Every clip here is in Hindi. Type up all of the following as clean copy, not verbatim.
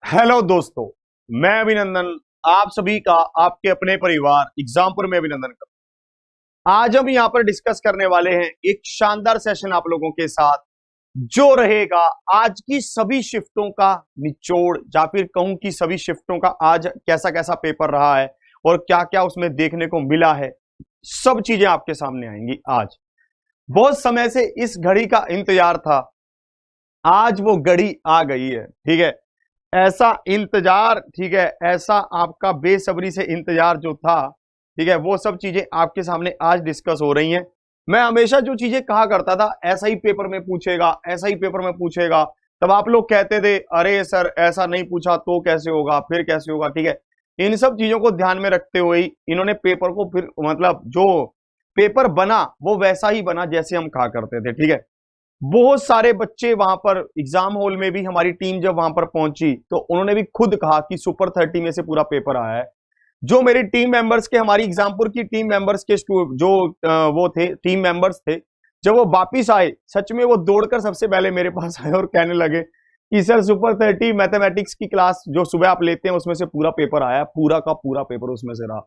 हेलो दोस्तों, मैं अभिनंदन आप सभी का आपके अपने परिवार एग्जामपुर में अभिनंदन करता हूं। आज हम यहां पर डिस्कस करने वाले हैं एक शानदार सेशन आप लोगों के साथ जो रहेगा आज की सभी शिफ्टों का निचोड़, या फिर कहूं कि सभी शिफ्टों का आज कैसा कैसा पेपर रहा है और क्या क्या उसमें देखने को मिला है। सब चीजें आपके सामने आएंगी। आज बहुत समय से इस घड़ी का इंतजार था, आज वो घड़ी आ गई है। ठीक है, ऐसा इंतजार, ठीक है, ऐसा आपका बेसब्री से इंतजार जो था, ठीक है, वो सब चीजें आपके सामने आज डिस्कस हो रही हैं। मैं हमेशा जो चीजें कहा करता था ऐसा ही पेपर में पूछेगा, ऐसा ही पेपर में पूछेगा, तब आप लोग कहते थे अरे सर ऐसा नहीं पूछा तो कैसे होगा, फिर कैसे होगा। ठीक है, इन सब चीजों को ध्यान में रखते हुए इन्होंने पेपर को फिर मतलब जो पेपर बना वो वैसा ही बना जैसे हम कहा करते थे। ठीक है, बहुत सारे बच्चे वहां पर एग्जाम हॉल में भी, हमारी टीम जब वहां पर पहुंची तो उन्होंने भी खुद कहा कि सुपर 30 में से पूरा पेपर आया है। जो मेरी टीम मेंबर्स के, हमारी एग्जामपुर की टीम मेंबर्स के जो वो थे टीम मेंबर्स थे, जब वो वापिस आए सच में वो दौड़कर सबसे पहले मेरे पास आए और कहने लगे कि सर सुपर 30 मैथमेटिक्स की क्लास जो सुबह आप लेते हैं उसमें से पूरा पेपर आया, पूरा का पूरा पेपर उसमें से रहा।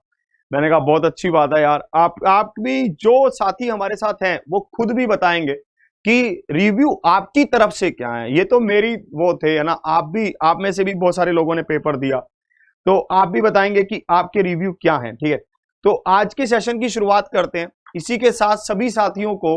मैंने कहा बहुत अच्छी बात है यार। आप भी जो साथी हमारे साथ हैं वो खुद भी बताएंगे कि रिव्यू आपकी तरफ से क्या है। ये तो मेरी वो थे, है ना, आप में से भी बहुत सारे लोगों ने पेपर दिया, तो आप भी बताएंगे कि आपके रिव्यू क्या हैं। ठीक है, तो आज के सेशन की शुरुआत करते हैं। इसी के साथ सभी साथियों को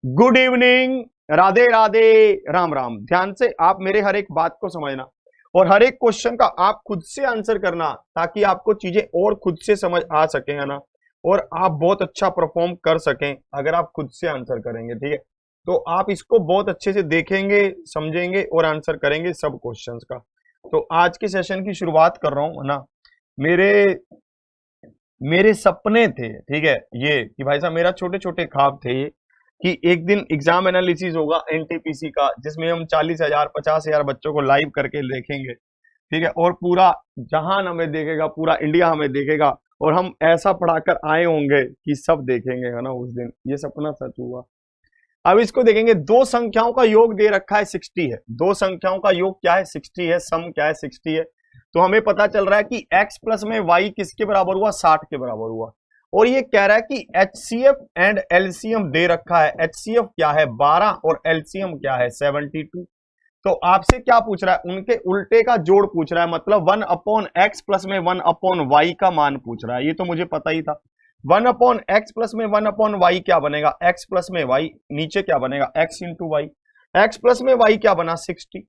गुड इवनिंग, राधे राधे, राम राम। ध्यान से आप मेरे हर एक बात को समझना और हर एक क्वेश्चन का आप खुद से आंसर करना, ताकि आपको चीजें और खुद से समझ आ सके, है ना, और आप बहुत अच्छा परफॉर्म कर सकें अगर आप खुद से आंसर करेंगे। ठीक है, तो आप इसको बहुत अच्छे से देखेंगे, समझेंगे और आंसर करेंगे सब क्वेश्चंस का। तो आज के सेशन की शुरुआत कर रहा हूं, है ना। मेरे मेरे सपने थे, ठीक है, ये कि भाई साहब मेरा छोटे छोटे ख्वाब थे ये कि एक दिन एग्जाम एनालिसिस होगा एनटीपीसी का, जिसमें हम 40,000 50,000 बच्चों को लाइव करके देखेंगे। ठीक है, और पूरा जहान हमें देखेगा, पूरा इंडिया हमें देखेगा, और हम ऐसा पढ़ाकर आए होंगे कि सब देखेंगे, है ना। उस दिन ये सपना सच हुआ। अब इसको देखेंगे, दो संख्याओं का योग दे रखा है 60 है। दो संख्याओं का योग क्या है? 60 है। सम क्या है? 60 है। तो हमें पता चल रहा है कि x प्लस में y किसके बराबर हुआ? 60 के बराबर हुआ। और ये कह रहा है कि HCF एंड LCM दे रखा है। HCF क्या है? 12 और LCM क्या है? 72। तो आपसे क्या पूछ रहा है? उनके उल्टे का जोड़ पूछ रहा है, मतलब 1/x प्लस में 1/y का मान पूछ रहा है। ये तो मुझे पता ही था। 1/x प्लस में 1/y क्या बनेगा? x प्लस में y, नीचे क्या बनेगा? x into y. x plus में y क्या बना? 60।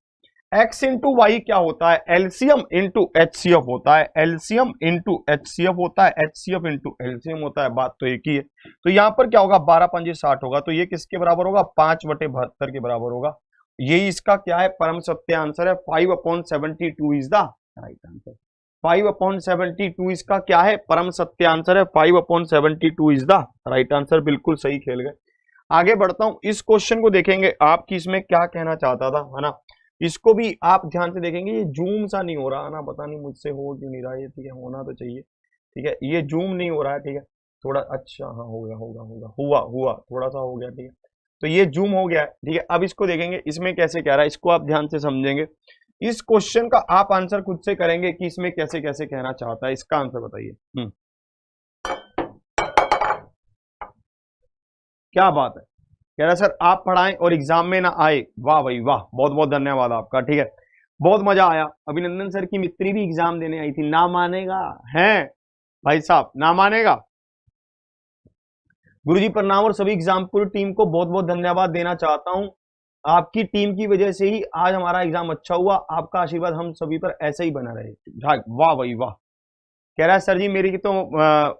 x इंटू वाई क्या होता है? एलसीएम इंटू HCF होता है। एलसीएम इंटू HCF होता है। HCF इंटू एलसीएम होता है। बात तो एक ही है। तो यहां पर क्या होगा? 12 पंजे 60 होगा। तो ये किसके बराबर होगा? 5/72 के बराबर होगा। यही इसका क्या है? परम सत्य आंसर है। 5/72 इज द राइट आंसर। 5/72 इसका क्या है? परम सत्य आंसर है। 5/72 इज द राइट आंसर। बिल्कुल सही खेल गए। आगे बढ़ता हूं, इस क्वेश्चन को देखेंगे आप कि इसमें क्या कहना चाहता था, है ना। इसको भी आप ध्यान से देखेंगे। ये जूम सा नहीं हो रहा है ना, पता नहीं मुझसे हो क्यों नहीं रहा ये। ठीक है, होना तो चाहिए। ठीक है, ये जूम नहीं हो रहा है। ठीक है, थोड़ा अच्छा, हाँ हो गया, होगा होगा, हुआ हुआ, थोड़ा सा हो गया। ठीक है, तो ये जूम हो गया है। ठीक है, अब इसको देखेंगे इसमें कैसे कह रहा है, इसको आप ध्यान से समझेंगे। इस क्वेश्चन का आप आंसर खुद से करेंगे कि इसमें कैसे कैसे कहना चाहता है। इसका आंसर बताइए। क्या बात है, कह रहा है सर आप पढ़ाएं और एग्जाम में ना आए। वाह भाई वाह, बहुत बहुत धन्यवाद आपका। ठीक है, बहुत मजा आया। अभिनंदन सर की मित्री भी एग्जाम देने आई थी, ना मानेगा है भाई साहब, ना मानेगा। गुरुजी प्रणाम, और सभी एग्जामपुर टीम को बहुत बहुत धन्यवाद देना चाहता हूं। आपकी टीम की वजह से ही आज हमारा एग्जाम अच्छा हुआ। आपका आशीर्वाद हम सभी पर ऐसे ही बना रहे। वाह भाई वाह। कह रहा है सर जी मेरी तो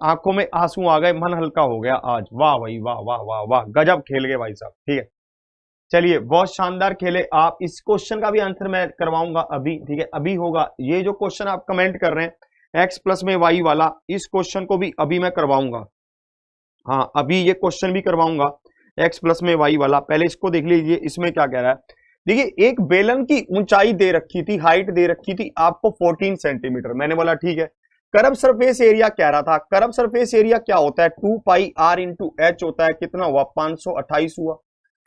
आंखों में आंसू आ गए, मन हल्का हो गया आज। वाह भाई वाह वाह वाह वाह, गजब खेल गए भाई साहब। ठीक है, चलिए बहुत शानदार खेले आप। इस क्वेश्चन का भी आंसर मैं करवाऊंगा अभी। ठीक है, अभी होगा। ये जो क्वेश्चन आप कमेंट कर रहे हैं x प्लस में y वाला, इस क्वेश्चन को भी अभी मैं करवाऊंगा। हाँ, अभी ये क्वेश्चन भी करवाऊंगा x प्लस में y वाला। पहले इसको देख लीजिए, इसमें क्या कह रहा है। देखिए, एक बेलन की ऊंचाई दे रखी थी, हाइट दे रखी थी आपको 14 सेंटीमीटर। मैंने बोला ठीक है। कर्व सरफेस एरिया कह रहा था। कर्व सरफेस एरिया क्या होता है? 2 पाई r इंटू एच होता है। कितना हुआ? 528 हुआ।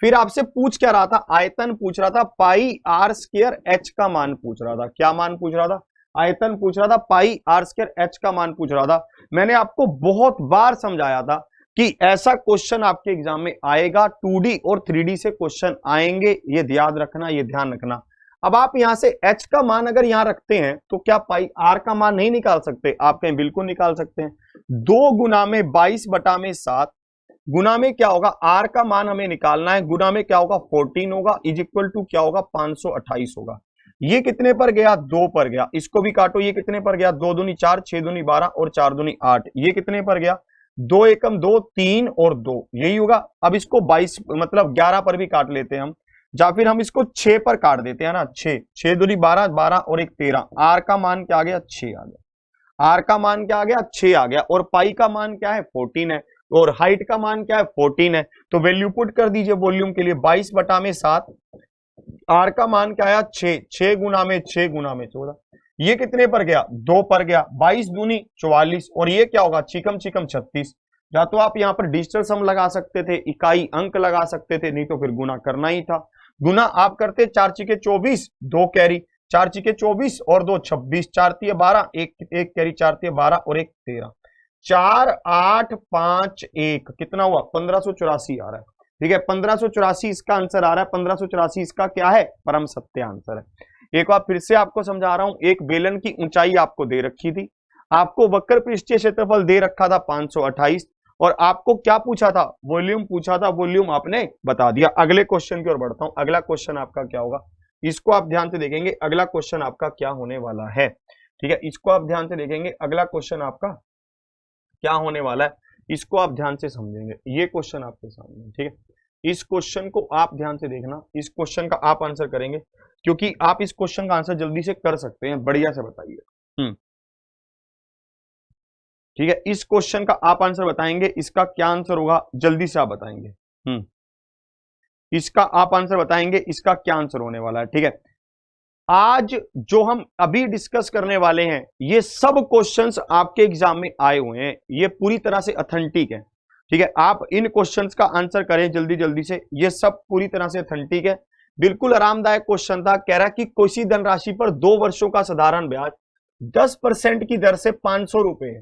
फिर आपसे पूछ क्या रहा था, आयतन पूछ रहा था, पाई आर स्क्वायर एच का मान पूछ रहा था। क्या मान पूछ रहा था? आयतन पूछ रहा था, पाई आर स्क्वायर एच का मान पूछ रहा था। मैंने आपको बहुत बार समझाया था कि ऐसा क्वेश्चन आपके एग्जाम में आएगा, 2D और 3D से क्वेश्चन आएंगे, ये याद रखना, ये ध्यान रखना। अब आप यहां से h का मान अगर यहां रखते हैं तो क्या पाई r का मान नहीं निकाल सकते? आप कहें बिल्कुल निकाल सकते हैं। 2 गुना में 22/7 गुना में क्या होगा, r का मान हमें निकालना है, गुना में क्या होगा 14 होगा, इज इक्वल टू क्या होगा 528 होगा। ये कितने पर गया? 2 पर गया। इसको भी काटो, ये कितने पर गया? 2 दूनी 4, 6 दूनी 12 और 4 दूनी 8। ये कितने पर गया? 2 एकम 2, 3 और 2, यही होगा। अब इसको 22 मतलब 11 पर भी काट लेते हैं हम, या फिर हम इसको 6 पर काट देते हैं ना, 6 दूनी 12, 12 और 1 13। आर का मान क्या आ गया? 6 आ गया। आर का मान क्या आ गया? 6 आ गया। और पाई का मान क्या है? 14 है। और हाइट का मान क्या है? 14 है। तो वैल्यू पुट कर दीजिए वॉल्यूम के लिए, 22/7। आर का मान क्या आया? 6, 6 गुना में 6 गुना में 14। ये कितने पर गया? 2 पर गया। 22 दूनी 44 और ये क्या होगा? चिकम चिकम 36। या तो आप यहां पर डिजिटल सम लगा सकते थे, इकाई अंक लगा सकते थे, नहीं तो फिर गुना करना ही था। गुना आप करते 4 चिके 24, 2 कैरी, 4 चिके 24 और 2 26, 4 तिये 12, एक कैरी, 4 तिये 12 और 1 13। 4 8 5 1 कितना हुआ? 1584 आ रहा है। ठीक है, 1584 इसका आंसर आ रहा है। 1584 इसका क्या है? परम सत्य आंसर है। एक बार फिर से आपको समझा रहा हूं, एक बेलन की ऊंचाई आपको दे रखी थी, आपको वक्र पृष्ठीय क्षेत्रफल दे रखा था 528, और आपको क्या पूछा था? वॉल्यूम पूछा था। वॉल्यूम आपने बता दिया। अगले क्वेश्चन की ओर बढ़ता हूं। अगला क्वेश्चन आपका क्या होगा, इसको आप ध्यान से देखेंगे। अगला क्वेश्चन आपका क्या होने वाला है? ठीक है, इसको आप ध्यान से देखेंगे। अगला क्वेश्चन आपका क्या होने वाला है, इसको आप ध्यान से समझेंगे। ये क्वेश्चन आपके सामने, ठीक है, इस क्वेश्चन को आप ध्यान से देखना। इस क्वेश्चन का आप आंसर करेंगे, क्योंकि आप इस क्वेश्चन का आंसर जल्दी से कर सकते हैं। बढ़िया से बताइए। ठीक है, इस क्वेश्चन का आप आंसर बताएंगे। इसका क्या आंसर होगा, जल्दी से आप बताएंगे। इसका आप आंसर बताएंगे, इसका क्या आंसर होने वाला है। ठीक है, आज जो हम अभी डिस्कस करने वाले हैं, ये सब क्वेश्चंस आपके एग्जाम में आए हुए हैं, ये पूरी तरह से ऑथेंटिक है। ठीक है, आप इन क्वेश्चंस का आंसर करें जल्दी जल्दी से। ये सब पूरी तरह से ऑथेंटिक है। बिल्कुल आरामदायक क्वेश्चन था। कह रहा कि किसी धनराशि पर 2 वर्षों का साधारण ब्याज 10% की दर से 500 रुपए है।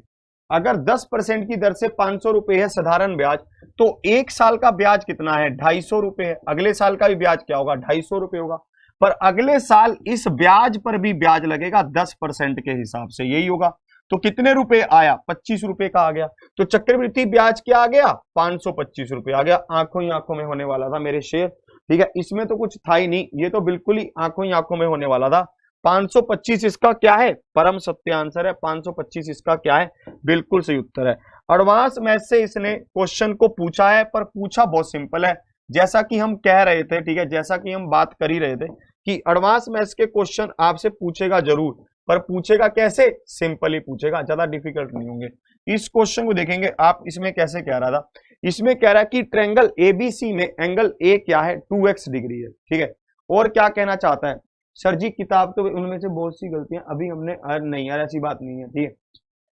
अगर 10% की दर से 500 रुपए है साधारण ब्याज, तो 1 साल का ब्याज कितना है? 250 रुपए है। अगले साल का भी ब्याज क्या होगा? 250 रुपए होगा। पर अगले साल इस ब्याज पर भी ब्याज लगेगा 10% के हिसाब से, यही होगा। तो कितने रुपए आया? 25 रुपए का आ गया। तो चक्रवृद्धि ब्याज क्या आ गया? 525 रुपए आ गया। आंखों ही आंखों में होने वाला था मेरे शेर। ठीक है, इसमें तो कुछ था ही नहीं, ये तो बिल्कुल ही आंखों में होने वाला था। 525 इसका क्या है? परम सत्य आंसर है। 525 इसका क्या है? बिल्कुल सही उत्तर है। एडवांस मैथ से इसने क्वेश्चन को पूछा है, पर पूछा बहुत सिंपल है। जैसा कि हम कह रहे थे, ठीक है, जैसा कि हम बात कर ही रहे थे कि एडवांस मैथ्स के क्वेश्चन आपसे पूछेगा जरूर, पर पूछेगा कैसे? सिंपल ही पूछेगा, ज्यादा डिफिकल्ट नहीं होंगे। इस क्वेश्चन को देखेंगे आप। इसमें कैसे कह रहा था? इसमें कह रहा है कि ट्रायंगल एबीसी में एंगल ए क्या है? 2x डिग्री है। ठीक है, और क्या कहना चाहता है? सर जी किताब तो उनमें से बहुत सी गलतियां अभी हमने, नहीं यार ऐसी बात नहीं है। ठीक है,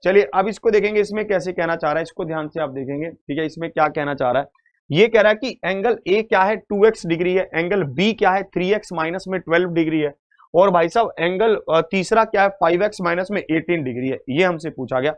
चलिए अब इसको देखेंगे, इसमें कैसे कहना चाह रहा है, इसको ध्यान से आप देखेंगे। ठीक है, इसमें क्या कहना चाह रहा है? ये कह रहा है कि एंगल ए क्या है? 2x डिग्री है। एंगल बी क्या है? 3x माइनस में 12 डिग्री है। और भाई साहब एंगल तीसरा क्या है? 5x माइनस में 18 डिग्री है। ये हमसे पूछा गया,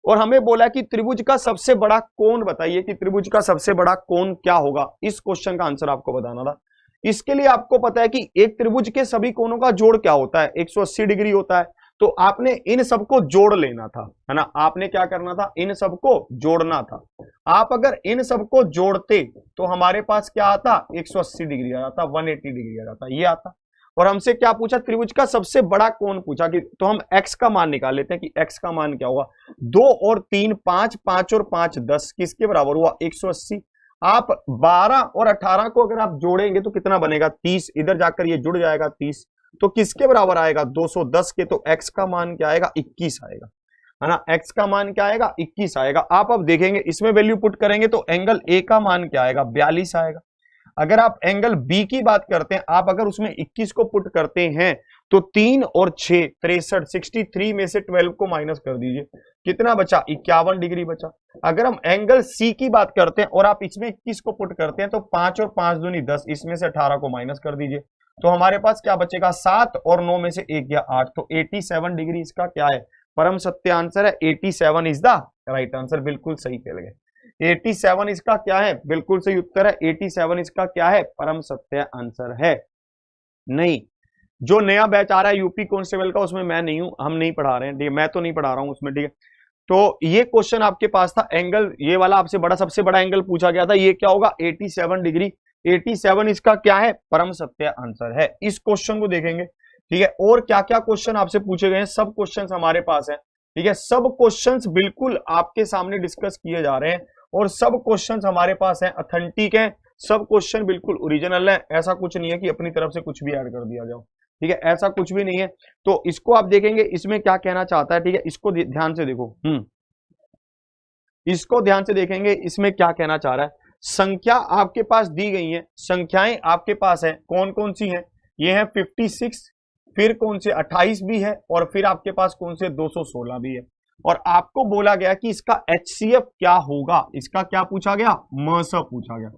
और हमें बोला कि त्रिभुज का सबसे बड़ा कोण बताइए, कि त्रिभुज का सबसे बड़ा कोण क्या होगा। इस क्वेश्चन का आंसर आपको बताना था। इसके लिए आपको पता है कि एक त्रिभुज के सभी कोणों का जोड़ क्या होता है? 180 डिग्री होता है। तो आपने इन सबको जोड़ लेना था, है ना। आपने क्या करना था? इन सबको जोड़ना था। आप अगर इन सबको जोड़ते तो हमारे पास क्या आता? 180 डिग्री आ जाता, 180 डिग्री आ जाता, ये आता। और हमसे क्या पूछा? त्रिभुज का सबसे बड़ा कोण पूछा। कि तो हम x का मान निकाल लेते हैं कि x का मान क्या होगा। 2 और 3 5, 5 और 5 10, किसके बराबर हुआ? 180। आप 12 और 18 को अगर आप जोड़ेंगे तो कितना बनेगा? 30। इधर जाकर ये जुड़ जाएगा 30, तो किसके बराबर आएगा? 210 के। तो x का मान क्या आएगा? 21 आएगा, है ना। x का मान क्या आएगा? 21 आएगा। आप अब देखेंगे इसमें वैल्यू पुट करेंगे तो एंगल ए का मान क्या आएगा? 42 आएगा। अगर आप एंगल बी की बात करते हैं, आप अगर उसमें 21 को पुट करते हैं तो 3 और 6 63, 63 में से 12 को माइनस कर दीजिए कितना बचा, 51 डिग्री बचा। अगर हम एंगल सी की बात करते हैं और आप इसमें 21 को पुट करते हैं तो 5 और 5 दूनी 10, इसमें से 18 को माइनस कर दीजिए तो हमारे पास क्या बचेगा, 7 और 9 में से 1 गया 8, तो 87 डिग्री इसका क्या है, परम सत्य आंसर है। 87 इज द राइट आंसर, बिल्कुल सही कह गए। 87 इसका क्या है, बिल्कुल सही उत्तर है। 87 इसका क्या है, परम सत्य आंसर है। नहीं, जो नया बैच आ रहा है यूपी कांस्टेबल का, उसमें मैं नहीं हूं, हम नहीं पढ़ा रहे हैं, ठीक है, मैं तो नहीं पढ़ा रहा हूं उसमें, ठीक है। तो ये क्वेश्चन आपके पास था, एंगल ये वाला आपसे बड़ा, सबसे बड़ा एंगल पूछा गया था, ये क्या होगा, 87 डिग्री। 87 इसका क्या है, परम सत्य आंसर है। इस क्वेश्चन को देखेंगे, ठीक है। और क्या क्या क्वेश्चन आपसे पूछे गए हैं, सब क्वेश्चन हमारे पास है, ठीक है। सब क्वेश्चन बिल्कुल आपके सामने डिस्कस किए जा रहे हैं और सब क्वेश्चन हमारे पास है, ऑथेंटिक है, सब क्वेश्चन बिल्कुल ओरिजिनल है। ऐसा कुछ नहीं है कि अपनी तरफ से कुछ भी ऐड कर दिया जाओ, ठीक है, ऐसा कुछ भी नहीं है। तो इसको आप देखेंगे, इसमें क्या कहना चाहता है, ठीक है, इसको ध्यान से देखो, इसको ध्यान से देखेंगे, इसमें क्या कहना चाह रहा है। संख्या आपके पास दी गई है, संख्याएं आपके पास है, कौन कौन सी हैं, ये है 56, फिर कौन से 28 भी है, और फिर आपके पास कौन से 216 भी है। और आपको बोला गया कि इसका HCF क्या होगा, इसका क्या पूछा गया, मस पूछा गया।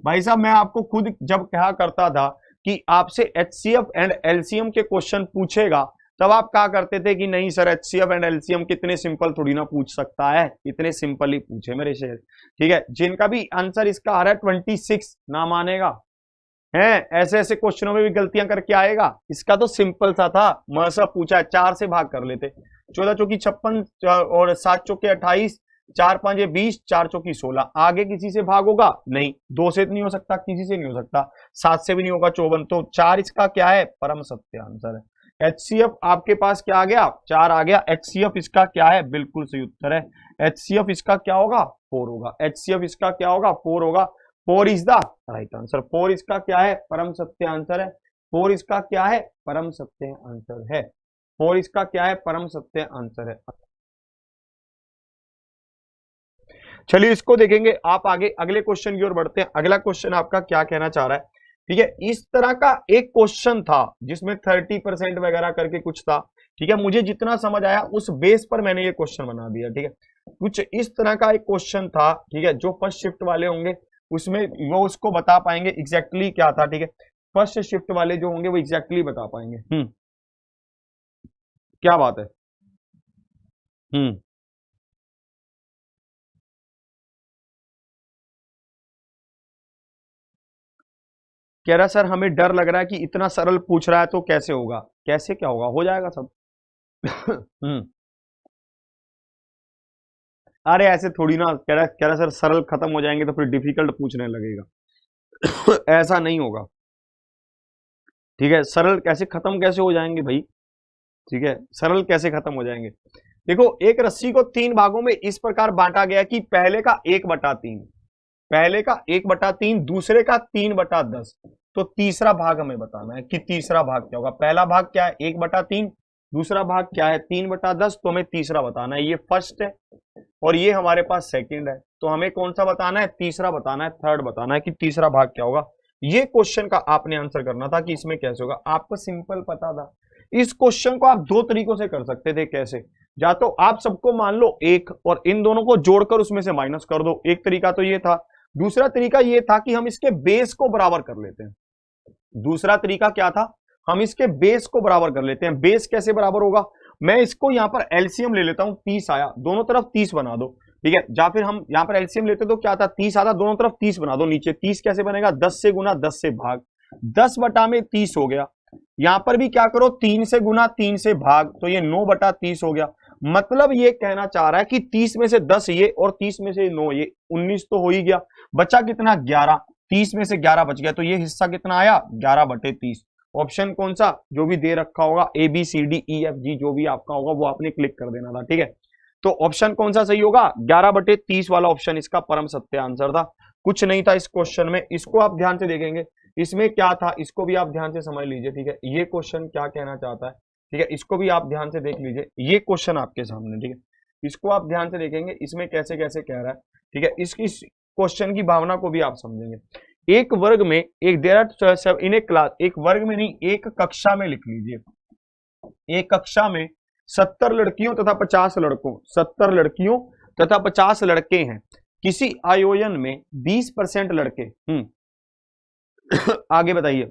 भाई साहब मैं आपको खुद जब कहा करता था कि आपसे HCF एंड LCM के क्वेश्चन पूछेगा, तब आप क्या करते थे कि नहीं सर HCF एंड LCM कितने सिंपल थोड़ी ना पूछ सकता है, इतने सिंपल ही पूछे मेरे शेर, ठीक है। जिनका भी आंसर इसका आ रहा है 26 ना मानेगा है, ऐसे ऐसे क्वेश्चनों में भी गलतियां करके आएगा। इसका तो सिंपल सा था, मसा पूछा है, 4 से भाग कर लेते, 14 चौकी 56 और 7 चौके 28, 4 5 20, 4 चौकी 16। आगे किसी से भाग होगा नहीं, 2 से नहीं हो सकता, किसी से नहीं हो सकता, 7 से भी नहीं होगा, 54, तो 4 इसका क्या है, परम सत्य आंसर है। HCF आपके पास क्या आ गया, 4 आ गया। HCF इसका क्या है, बिल्कुल सही उत्तर है। HCF इसका क्या होगा, 4 होगा। HCF इसका क्या होगा, 4 होगा। 4 इज द राइट आंसर। 4 इसका क्या है, परम सत्य आंसर है। 4 इसका क्या है, परम सत्य आंसर है। 4 इसका क्या है, परम सत्य आंसर है। चलिए इसको देखेंगे, आप आगे अगले क्वेश्चन की ओर बढ़ते हैं। अगला क्वेश्चन आपका क्या कहना चाह रहा है, ठीक है। इस तरह का एक क्वेश्चन था जिसमें 30% वगैरह करके कुछ था, ठीक है। मुझे जितना समझ आया उस बेस पर मैंने ये क्वेश्चन बना दिया, ठीक है। कुछ इस तरह का एक क्वेश्चन था, ठीक है। जो फर्स्ट शिफ्ट वाले होंगे उसमें वो उसको बता पाएंगे एग्जैक्टली क्या था, ठीक है। फर्स्ट शिफ्ट वाले जो होंगे वो एग्जैक्टली बता पाएंगे। क्या बात है। कह रहा सर हमें डर लग रहा है कि इतना सरल पूछ रहा है तो कैसे होगा, कैसे क्या होगा, हो जाएगा सब। अरे ऐसे थोड़ी ना, कह रहा सर सरल खत्म हो जाएंगे तो फिर डिफिकल्ट पूछने लगेगा। ऐसा नहीं होगा, ठीक है। सरल कैसे खत्म कैसे हो जाएंगे भाई, ठीक है, सरल कैसे खत्म हो जाएंगे। देखो एक रस्सी को 3 भागों में इस प्रकार बांटा गया कि पहले का 1/3, पहले का 1/3, दूसरे का 3/10, तो तीसरा भाग हमें बताना है कि तीसरा भाग क्या होगा। पहला भाग क्या है, 1/3, दूसरा भाग क्या है, 3/10, तो हमें तीसरा बताना है। ये फर्स्ट है और ये हमारे पास सेकंड है, तो हमें कौन सा बताना है, तीसरा बताना है, थर्ड बताना है कि तीसरा भाग क्या होगा। ये क्वेश्चन का आपने आंसर करना था कि इसमें कैसे होगा, आपको सिंपल पता था। इस क्वेश्चन को आप 2 तरीकों से कर सकते थे, कैसे, या तो आप सबको मान लो 1 और इन दोनों को जोड़कर उसमें से माइनस कर दो, एक तरीका तो ये था। दूसरा तरीका ये था कि हम इसके बेस को बराबर कर लेते हैं। दूसरा तरीका क्या था, हम इसके बेस को बराबर कर लेते हैं। बेस कैसे बराबर होगा, मैं इसको यहां पर एलसीएम ले लेता हूं, 30 आया, दोनों तरफ 30 बना दो, ठीक है। या फिर हम यहां पर एलसीएम लेते तो क्या था, 30 आता, दोनों तरफ 30 बना दो, नीचे 30 कैसे बनेगा, 10 से गुना 10 से भाग, 10/30 हो गया। यहां पर भी क्या करो, 3 से गुना 3 से भाग, तो ये 9/30 हो गया। मतलब ये कहना चाह रहा है कि 30 में से 10 ये और 30 में से 9 ये, 19 तो हो ही गया, बचा कितना, 11, 30 में से 11 बच गया, तो ये हिस्सा कितना आया, 11/30। ऑप्शन कौन सा, जो भी दे रखा होगा ABCDEFG जो भी आपका होगा वो आपने क्लिक कर देना था, ठीक है। तो ऑप्शन कौन सा सही होगा, 11/30 वाला ऑप्शन इसका परम सत्य आंसर था। कुछ नहीं था इस क्वेश्चन में, इसको आप ध्यान से देखेंगे, इसमें क्या था इसको भी आप ध्यान से समझ लीजिए, ठीक है। ये क्वेश्चन क्या कहना चाहता है, ठीक है, इसको भी आप ध्यान से देख लीजिए। ये क्वेश्चन आपके सामने, ठीक है, इसको आप ध्यान से देखेंगे, इसमें कैसे कैसे कह रहा है, ठीक है। इस क्वेश्चन की भावना को भी आप समझेंगे। एक वर्ग में एक इन ए क्लास, एक वर्ग में नहीं, एक कक्षा में लिख लीजिए, एक कक्षा में 70 लड़कियों तथा 50 लड़कों, 70 लड़कियों तथा 50 लड़के हैं, किसी आयोजन में 20% लड़के। आगे बताइए।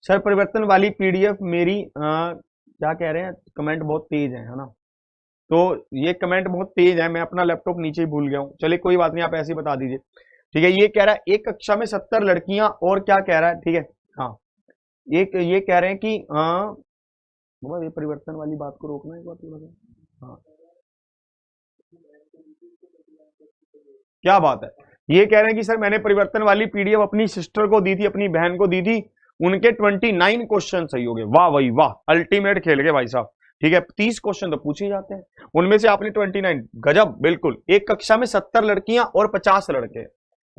सर परिवर्तन वाली पीडीएफ मेरी क्या कह रहे हैं, कमेंट बहुत तेज है ना, तो ये कमेंट बहुत तेज है, मैं अपना लैपटॉप नीचे ही भूल गया हूँ, चलिए कोई बात नहीं, आप ऐसे ही बता दीजिए। ठीक है, ये कह रहा है एक कक्षा में 70 लड़कियां और क्या कह रहा है, ठीक है, हाँ एक ये कह रहे हैं कि ये परिवर्तन वाली बात को रोकना है एक बार थोड़ा सा। हाँ क्या बात है, ये कह रहे हैं कि सर मैंने परिवर्तन वाली पीडीएफ अपनी सिस्टर को दी थी, अपनी बहन को दी थी, उनके 29 क्वेश्चन सही हो गए। वाह भाई वाह, अल्टीमेट खेल गए भाई साहब। ठीक है, 30 क्वेश्चन तो पूछे जाते हैं, उनमें से आपने 29, गजब, बिल्कुल। एक कक्षा में 70 लड़कियां और 50 लड़के,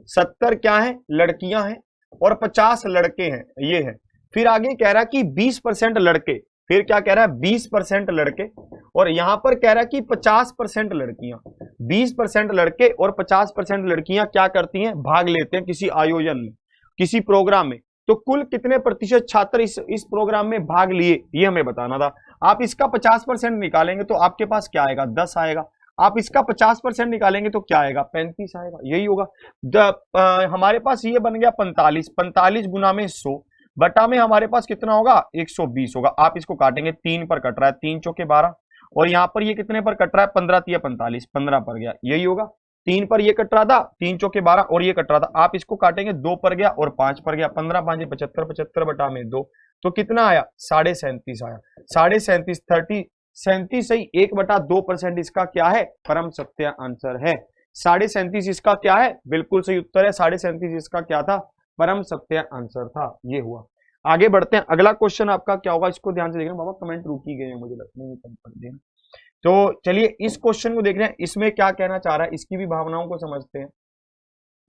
70 क्या है लड़कियां हैं और 50 लड़के हैं, ये है। फिर आगे कह रहा है कि 20% लड़के, फिर क्या कह रहा है 20% लड़के, और यहां पर कह रहा है कि 50% लड़कियां। 20% लड़के और 50% लड़कियां क्या करती हैं, भाग लेते हैं किसी आयोजन में, किसी प्रोग्राम में। तो कुल कितने प्रतिशत छात्र इस प्रोग्राम में भाग लिए, ये हमें बताना था। आप इसका 50% निकालेंगे तो आपके पास क्या आएगा, 10 आएगा। आप इसका 50% निकालेंगे तो क्या आएगा, 35 आएगा, यही होगा। हमारे पास ये बन गया 45, 45 गुना में 100 बटा में हमारे पास कितना होगा, 120 होगा। आप इसको काटेंगे, 3 पर कट रहा है, 3 चौके 12, और यहां पर ये कितने पर कट रहा है, 15 तिया 45, 15 पर गया, यही होगा। 3 पर ये कट रहा था, 3 चौके 12, और ये कट रहा था, आप इसको काटेंगे, 2 पर गया और 5 पर गया, 15 5 75, 75 बटा में 2, तो कितना आया, 37.5 आया। 37.5, 37 सही, 1/2% इसका क्या है, परम सत्य आंसर है। 37.5 इसका क्या है, बिल्कुल सही उत्तर है। 37.5 इसका क्या था, परम सत्य आंसर था, ये हुआ। आगे बढ़ते हैं, अगला क्वेश्चन आपका क्या होगा, इसको ध्यान से देखना। बाबा कमेंट रुक ही गए हैं, मुझे लगता है। तो चलिए इस क्वेश्चन को देख रहे हैं, इसमें क्या कहना चाह रहा है, इसकी भी भावनाओं को समझते हैं,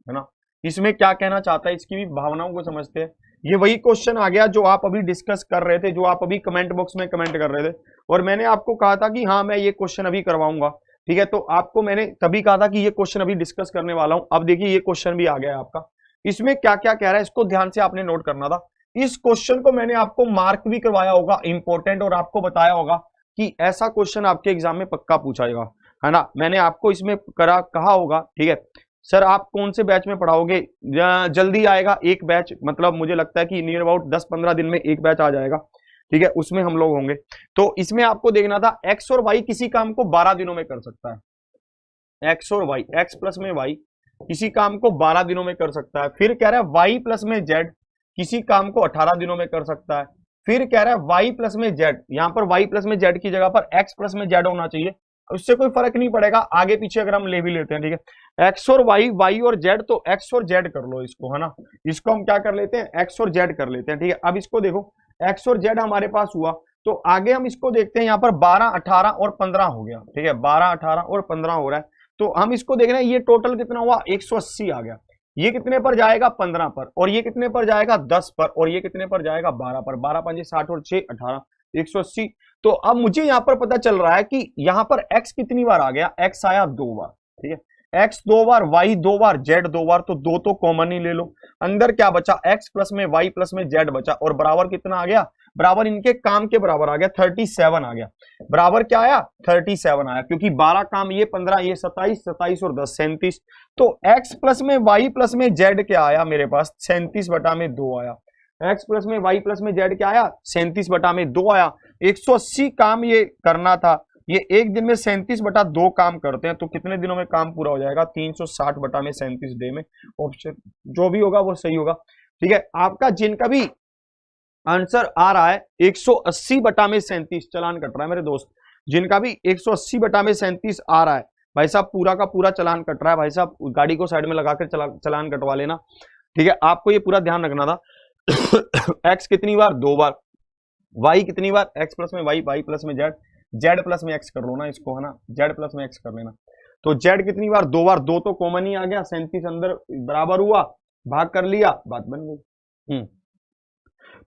है ना। इसमें क्या कहना चाहता है, इसकी भी भावनाओं को समझते हैं। ये वही क्वेश्चन आ गया जो आप अभी डिस्कस कर रहे थे, जो आप अभी कमेंट बॉक्स में कमेंट कर रहे थे, और मैंने आपको कहा था कि हाँ मैं ये क्वेश्चन अभी करवाऊंगा। ठीक है, तो आपको मैंने तभी कहा था कि ये क्वेश्चन अभी डिस्कस करने वाला हूं। अब देखिए ये क्वेश्चन भी आ गया है आपका, इसमें क्या क्या कह रहा है, इसको ध्यान से आपने नोट करना था। इस क्वेश्चन को मैंने आपको मार्क भी करवाया होगा इंपॉर्टेंट, और आपको बताया होगा कि ऐसा क्वेश्चन आपके एग्जाम में पक्का पूछाएगा, है ना। मैंने आपको इसमें कहा होगा, ठीक है सर आप कौन से बैच में पढ़ाओगे, जल्दी आएगा एक बैच, मतलब मुझे लगता है कि नियर अबाउट 10-15 दिन में एक बैच आ जाएगा। ठीक है, उसमें हम लोग होंगे। तो इसमें आपको देखना था, एक्स और वाई किसी काम को 12 दिनों में कर सकता है। एक्स और वाई, एक्स प्लस में वाई किसी काम को 12 दिनों में कर सकता है। फिर कह रहा है वाई प्लस में जेड किसी काम को 18 दिनों में कर सकता है। फिर कह रहा है वाई प्लस में जेड, यहां पर वाई प्लस में जेड की जगह पर एक्स प्लस में जेड होना चाहिए, उससे कोई फर्क नहीं पड़ेगा आगे पीछे अगर हम ले भी लेते हैं। ठीक है, एक्स और वाई, वाई और जेड, तो एक्स और जेड कर लो इसको, है ना। इसको हम क्या कर लेते हैं, एक्स और जेड कर लेते हैं। ठीक है, अब इसको देखो, एक्स और जेड हमारे पास हुआ, तो आगे हम इसको देखते हैं, यहाँ पर 12 18 और 15 हो गया। ठीक है, 12 18 और 15 हो रहा है, तो हम इसको देख रहे हैं, ये टोटल कितना हुआ, 180 आ गया। ये कितने पर जाएगा, 15 पर, और ये कितने पर जाएगा, 10 पर, और ये कितने पर जाएगा, 12 पर। 12 5 60 और 6 18, 180। तो अब मुझे यहां पर पता चल रहा है कि यहां पर x कितनी बार आ गया, x आया 2 बार। ठीक है, x 2 बार, y 2 बार, z 2 बार, तो 2 तो कॉमन ही ले लो। अंदर क्या बचा, x प्लस में y प्लस में z बचा, और बराबर कितना आ गया, बराबर इनके काम के बराबर आ गया, 37 आ गया। बराबर क्या आया, 37 आया, क्योंकि 12 काम ये 15, ये 27, 27 और 10 37। तो x प्लस में y प्लस में z क्या आया मेरे पास, 37 बटा में 2 आया। x प्लस में y प्लस में z क्या आया, 37 बटा में 2 आया। 180 काम ये करना था, ये एक दिन में 37 बटा 2 काम करते हैं, तो कितने दिनों में काम पूरा हो जाएगा, 360 बटा में 37 डे में। ऑप्शन जो भी होगा वो सही होगा। ठीक है, आपका जिनका भी आंसर आ रहा है 180 बटा में 37, चलान कट रहा है मेरे दोस्त, जिनका भी 180 बटा में 37 आ रहा है भाई साहब, पूरा का पूरा चलान कट रहा है। भाई साहब गाड़ी को साइड में लगाकर चलान कटवा लेना। ठीक है, आपको ये पूरा ध्यान रखना था। x कितनी बार, 2 बार, y कितनी बार, x प्लस में y, y प्लस में z, z प्लस में x कर लो ना इसको, है ना, z प्लस में x कर लेना। तो z कितनी बार, 2 बार, 2 तो कॉमन ही आ गया, 37 अंदर बराबर हुआ, भाग कर लिया, बात बन गई।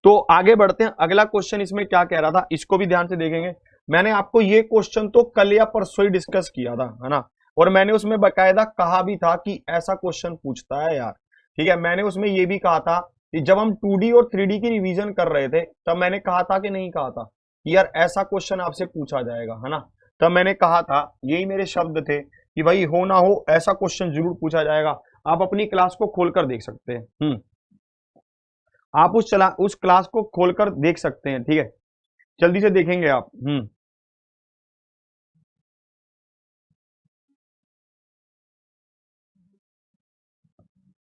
तो आगे बढ़ते हैं, अगला क्वेश्चन इसमें क्या कह रहा था, इसको भी ध्यान से देखेंगे। मैंने आपको ये क्वेश्चन तो कल या परसों ही डिस्कस किया था, है ना, और मैंने उसमें बकायदा कहा भी था कि ऐसा क्वेश्चन पूछता है यार। ठीक है, मैंने उसमें ये भी कहा था जब हम 2D और 3D की रिवीजन कर रहे थे तब मैंने कहा था कि नहीं कहा था यार ऐसा क्वेश्चन आपसे पूछा जाएगा, है ना। तब मैंने कहा था, यही मेरे शब्द थे कि भाई हो ना हो ऐसा क्वेश्चन जरूर पूछा जाएगा। आप अपनी क्लास को खोलकर देख सकते हैं। आप उस क्लास को खोलकर देख सकते हैं, ठीक है, जल्दी से देखेंगे आप।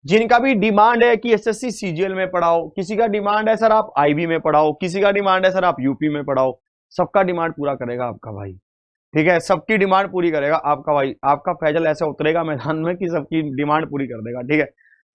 जिनका भी डिमांड है कि एसएससी सीजीएल में पढ़ाओ, किसी का डिमांड है सर आप आईबी में पढ़ाओ, किसी का डिमांड है सर आप यूपी में पढ़ाओ, सबका डिमांड पूरा करेगा आपका भाई, ठीक है, सबकी डिमांड पूरी करेगा आपका भाई। आपका फैजल ऐसा उतरेगा मैदान में कि सबकी डिमांड पूरी कर देगा, ठीक है।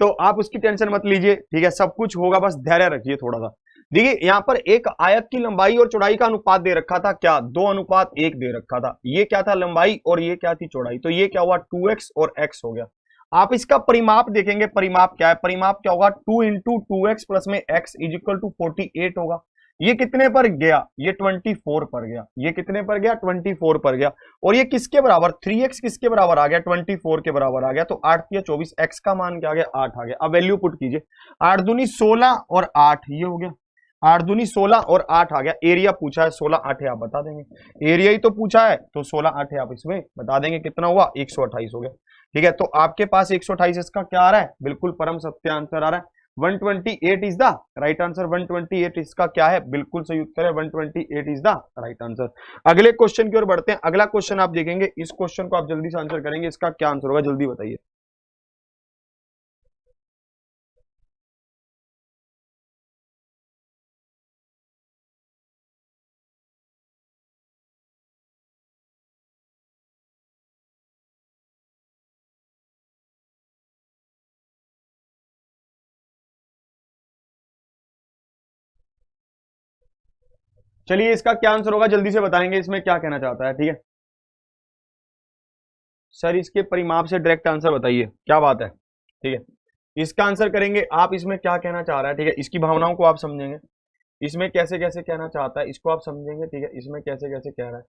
तो आप उसकी टेंशन मत लीजिए, ठीक है, सब कुछ होगा, बस धैर्य रखिए थोड़ा सा। देखिए यहाँ पर एक आयत की लंबाई और चौड़ाई का अनुपात दे रखा था, क्या 2:1 दे रखा था। ये क्या था, लंबाई, और ये क्या थी, चौड़ाई। तो ये क्या हुआ, 2x और x हो गया। आप इसका परिमाप देखेंगे, परिमाप क्या है, परिमाप क्या होगा, 2 इंटू 2x प्लस में x इज इक्वल टू 48 होगा। ये कितने पर गया, ये 24 पर गया। ये कितने पर गया, 24 पर गया। और ये किसके बराबर, 3x किसके बराबर आ गया, 24 के बराबर आ गया। तो 8 या 24, x का मान क्या आ गया, 8 आ गया। अब वैल्यू पुट कीजिए, 8 दूनी 16 और 8, ये हो गया, 8 दूनी 16 और 8 आ गया। एरिया पूछा है, 16 8 आप बता देंगे, एरिया ही तो पूछा है, तो 16 8 आप इसमें बता देंगे, कितना हुआ, 128 हो गया, ठीक है। तो आपके पास 128 इसका क्या आ रहा है, बिल्कुल परम सत्य आंसर आ रहा है। 128 इज द राइट आंसर। 128 इसका क्या है, बिल्कुल सही उत्तर है, 128 इज द राइट आंसर। अगले क्वेश्चन की ओर बढ़ते हैं। अगला क्वेश्चन आप देखेंगे, इस क्वेश्चन को आप जल्दी से आंसर करेंगे, इसका क्या आंसर होगा, जल्दी बताइए। चलिए इसका क्या आंसर होगा, जल्दी से बताएंगे, इसमें क्या कहना चाहता है, ठीक है। सर इसके परिमाप से डायरेक्ट आंसर बताइए, क्या बात है, ठीक है। इसका आंसर करेंगे आप, इसमें क्या कहना चाह रहा है, ठीक है, इसकी भावनाओं को आप समझेंगे, इसमें कैसे कैसे कहना चाहता है इसको आप समझेंगे, ठीक है, इसमें कैसे कैसे कह रहा है।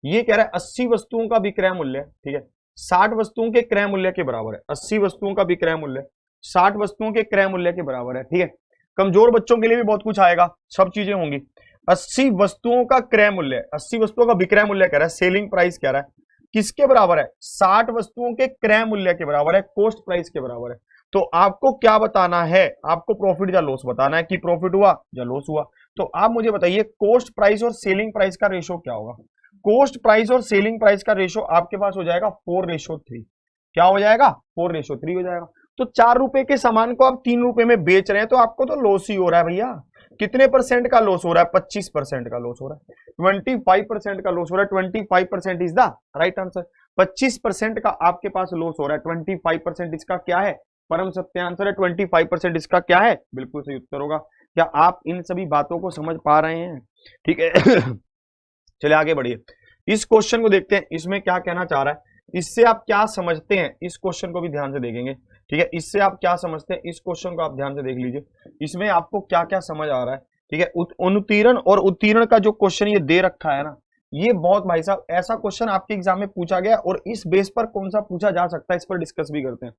ये कह रहा है 80 वस्तुओं का विक्रय मूल्य, ठीक है, 60 वस्तुओं के क्रय मूल्य के बराबर है। 80 वस्तुओं का विक्रय मूल्य 60 वस्तुओं के क्रय मूल्य के बराबर है, ठीक है। कमजोर बच्चों के लिए भी बहुत कुछ आएगा, सब चीजें होंगी। 80 वस्तुओं का क्रय मूल्य, 80 वस्तुओं का विक्रय मूल्य कह रहा है, सेलिंग प्राइस कह रहा है, किसके बराबर है, 60 वस्तुओं के क्रय मूल्य के बराबर है, कॉस्ट प्राइस के बराबर है। तो आपको क्या बताना है, आपको प्रॉफिट या लॉस बताना है, कि प्रॉफिट हुआ या लॉस हुआ। तो आप मुझे बताइए कॉस्ट प्राइस और सेलिंग प्राइस का रेशो क्या होगा। कॉस्ट प्राइस और सेलिंग प्राइस का रेशो आपके पास हो जाएगा 4:3। क्या हो जाएगा, 4:3 हो जाएगा। तो 4 रुपए के सामान को आप 3 रुपए में बेच रहे हैं, तो आपको तो लॉस ही हो रहा है भैया। कितने परसेंट का लॉस हो रहा है, 25% का लॉस हो रहा है, 25% का लॉस हो रहा है। 25% इज द राइट आंसर। 25% का आपके पास लॉस हो रहा है, 25% इसका क्या है, परम सत्य आंसर है। 25% इसका क्या है, बिल्कुल सही उत्तर होगा। क्या आप इन सभी बातों को समझ पा रहे हैं, ठीक है। चलिए आगे बढ़िए, इस क्वेश्चन को देखते हैं, इसमें क्या कहना चाह रहा है, इससे आप क्या समझते हैं, इस क्वेश्चन को भी ध्यान से देखेंगे, ठीक है। इससे आप क्या समझते हैं, इस क्वेश्चन को आप ध्यान से देख लीजिए, इसमें आपको क्या क्या समझ आ रहा है, ठीक है। अनुत्तीर्ण और उत्तीर्ण का जो क्वेश्चन ये दे रखा है ना, ये बहुत भाई साहब ऐसा क्वेश्चन आपके एग्जाम में पूछा गया, और इस बेस पर कौन सा पूछा जा सकता है, इस पर डिस्कस भी करते हैं।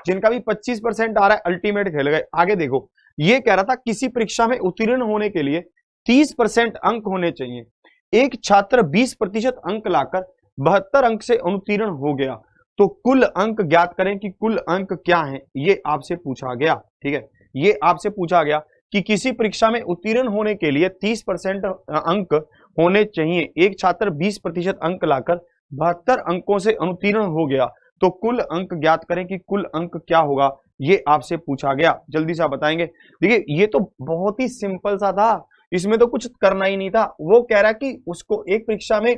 जिनका भी 25% आ रहा है अल्टीमेट खेल गए। आगे देखो, ये कह रहा था किसी परीक्षा में उत्तीर्ण होने के लिए 30% अंक होने चाहिए। एक छात्र 20% अंक लाकर 72 अंक से अनुत्तीर्ण हो गया, तो कुल अंक ज्ञात करें कि कुल अंक क्या है, ये आपसे पूछा गया, ठीक है। ये आपसे पूछा गया कि किसी परीक्षा में उत्तीर्ण होने के लिए 30% अंक होने चाहिए। एक छात्र 20% अंक लाकर 72 अंकों से अनुत्तीर्ण हो गया, तो कुल अंक ज्ञात करें कि कुल अंक क्या होगा, ये आपसे पूछा गया। जल्दी से आप बताएंगे। देखिए ये तो बहुत ही सिंपल सा था, इसमें तो कुछ करना ही नहीं था। वो कह रहा कि उसको एक परीक्षा में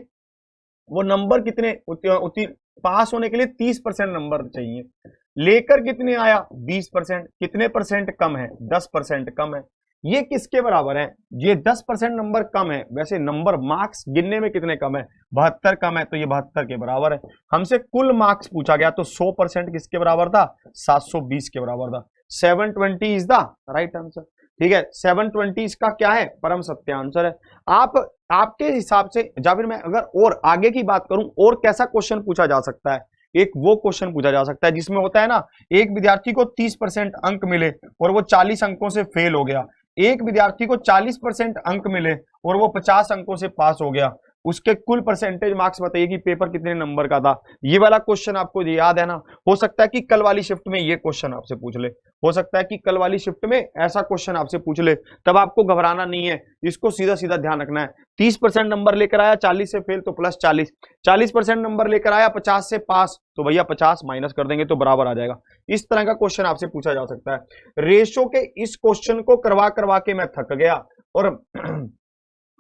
वो नंबर कितने पास होने के लिए 30% नंबर चाहिए, लेकर कितने आया 20%। कितने परसेंट कम है, 10% कम है। ये किसके बराबर है, ये 10% नंबर कम है। वैसे नंबर मार्क्स गिनने में कितने कम है, 72 कम है, तो ये 72 के बराबर है। हमसे कुल मार्क्स पूछा गया, तो 100% किसके बराबर था, 720 के बराबर था। 720 इज द राइट आंसर, ठीक है। 720 इसका क्या है, परम सत्य आंसर है। आप आपके हिसाब से, या फिर मैं अगर और आगे की बात करूं, और कैसा क्वेश्चन पूछा जा सकता है, एक वो क्वेश्चन पूछा जा सकता है जिसमें होता है ना, एक विद्यार्थी को 30% अंक मिले और वो 40 अंकों से फेल हो गया, एक विद्यार्थी को 40% अंक मिले और वो 50 अंकों से पास हो गया, उसके कुल परसेंटेज मार्क्स बताइए कि पेपर कितने नंबर का था। ये वाला क्वेश्चन आपको याद है ना। हो सकता है कि कल वाली शिफ्ट में ये क्वेश्चन आपसे पूछ ले, हो सकता है कि कल वाली शिफ्ट में ऐसा क्वेश्चन आपसे पूछ ले, तब आपको घबराना नहीं है, इसको सीधा सीधा ध्यान रखना है। 30% नंबर लेकर आया 40 से फेल तो प्लस 40, 40% नंबर लेकर आया 50 से पास तो भैया 50 माइनस कर देंगे तो बराबर आ जाएगा। इस तरह का क्वेश्चन आपसे पूछा जा सकता है। रेशो के इस क्वेश्चन को करवा करवा के मैं थक गया, और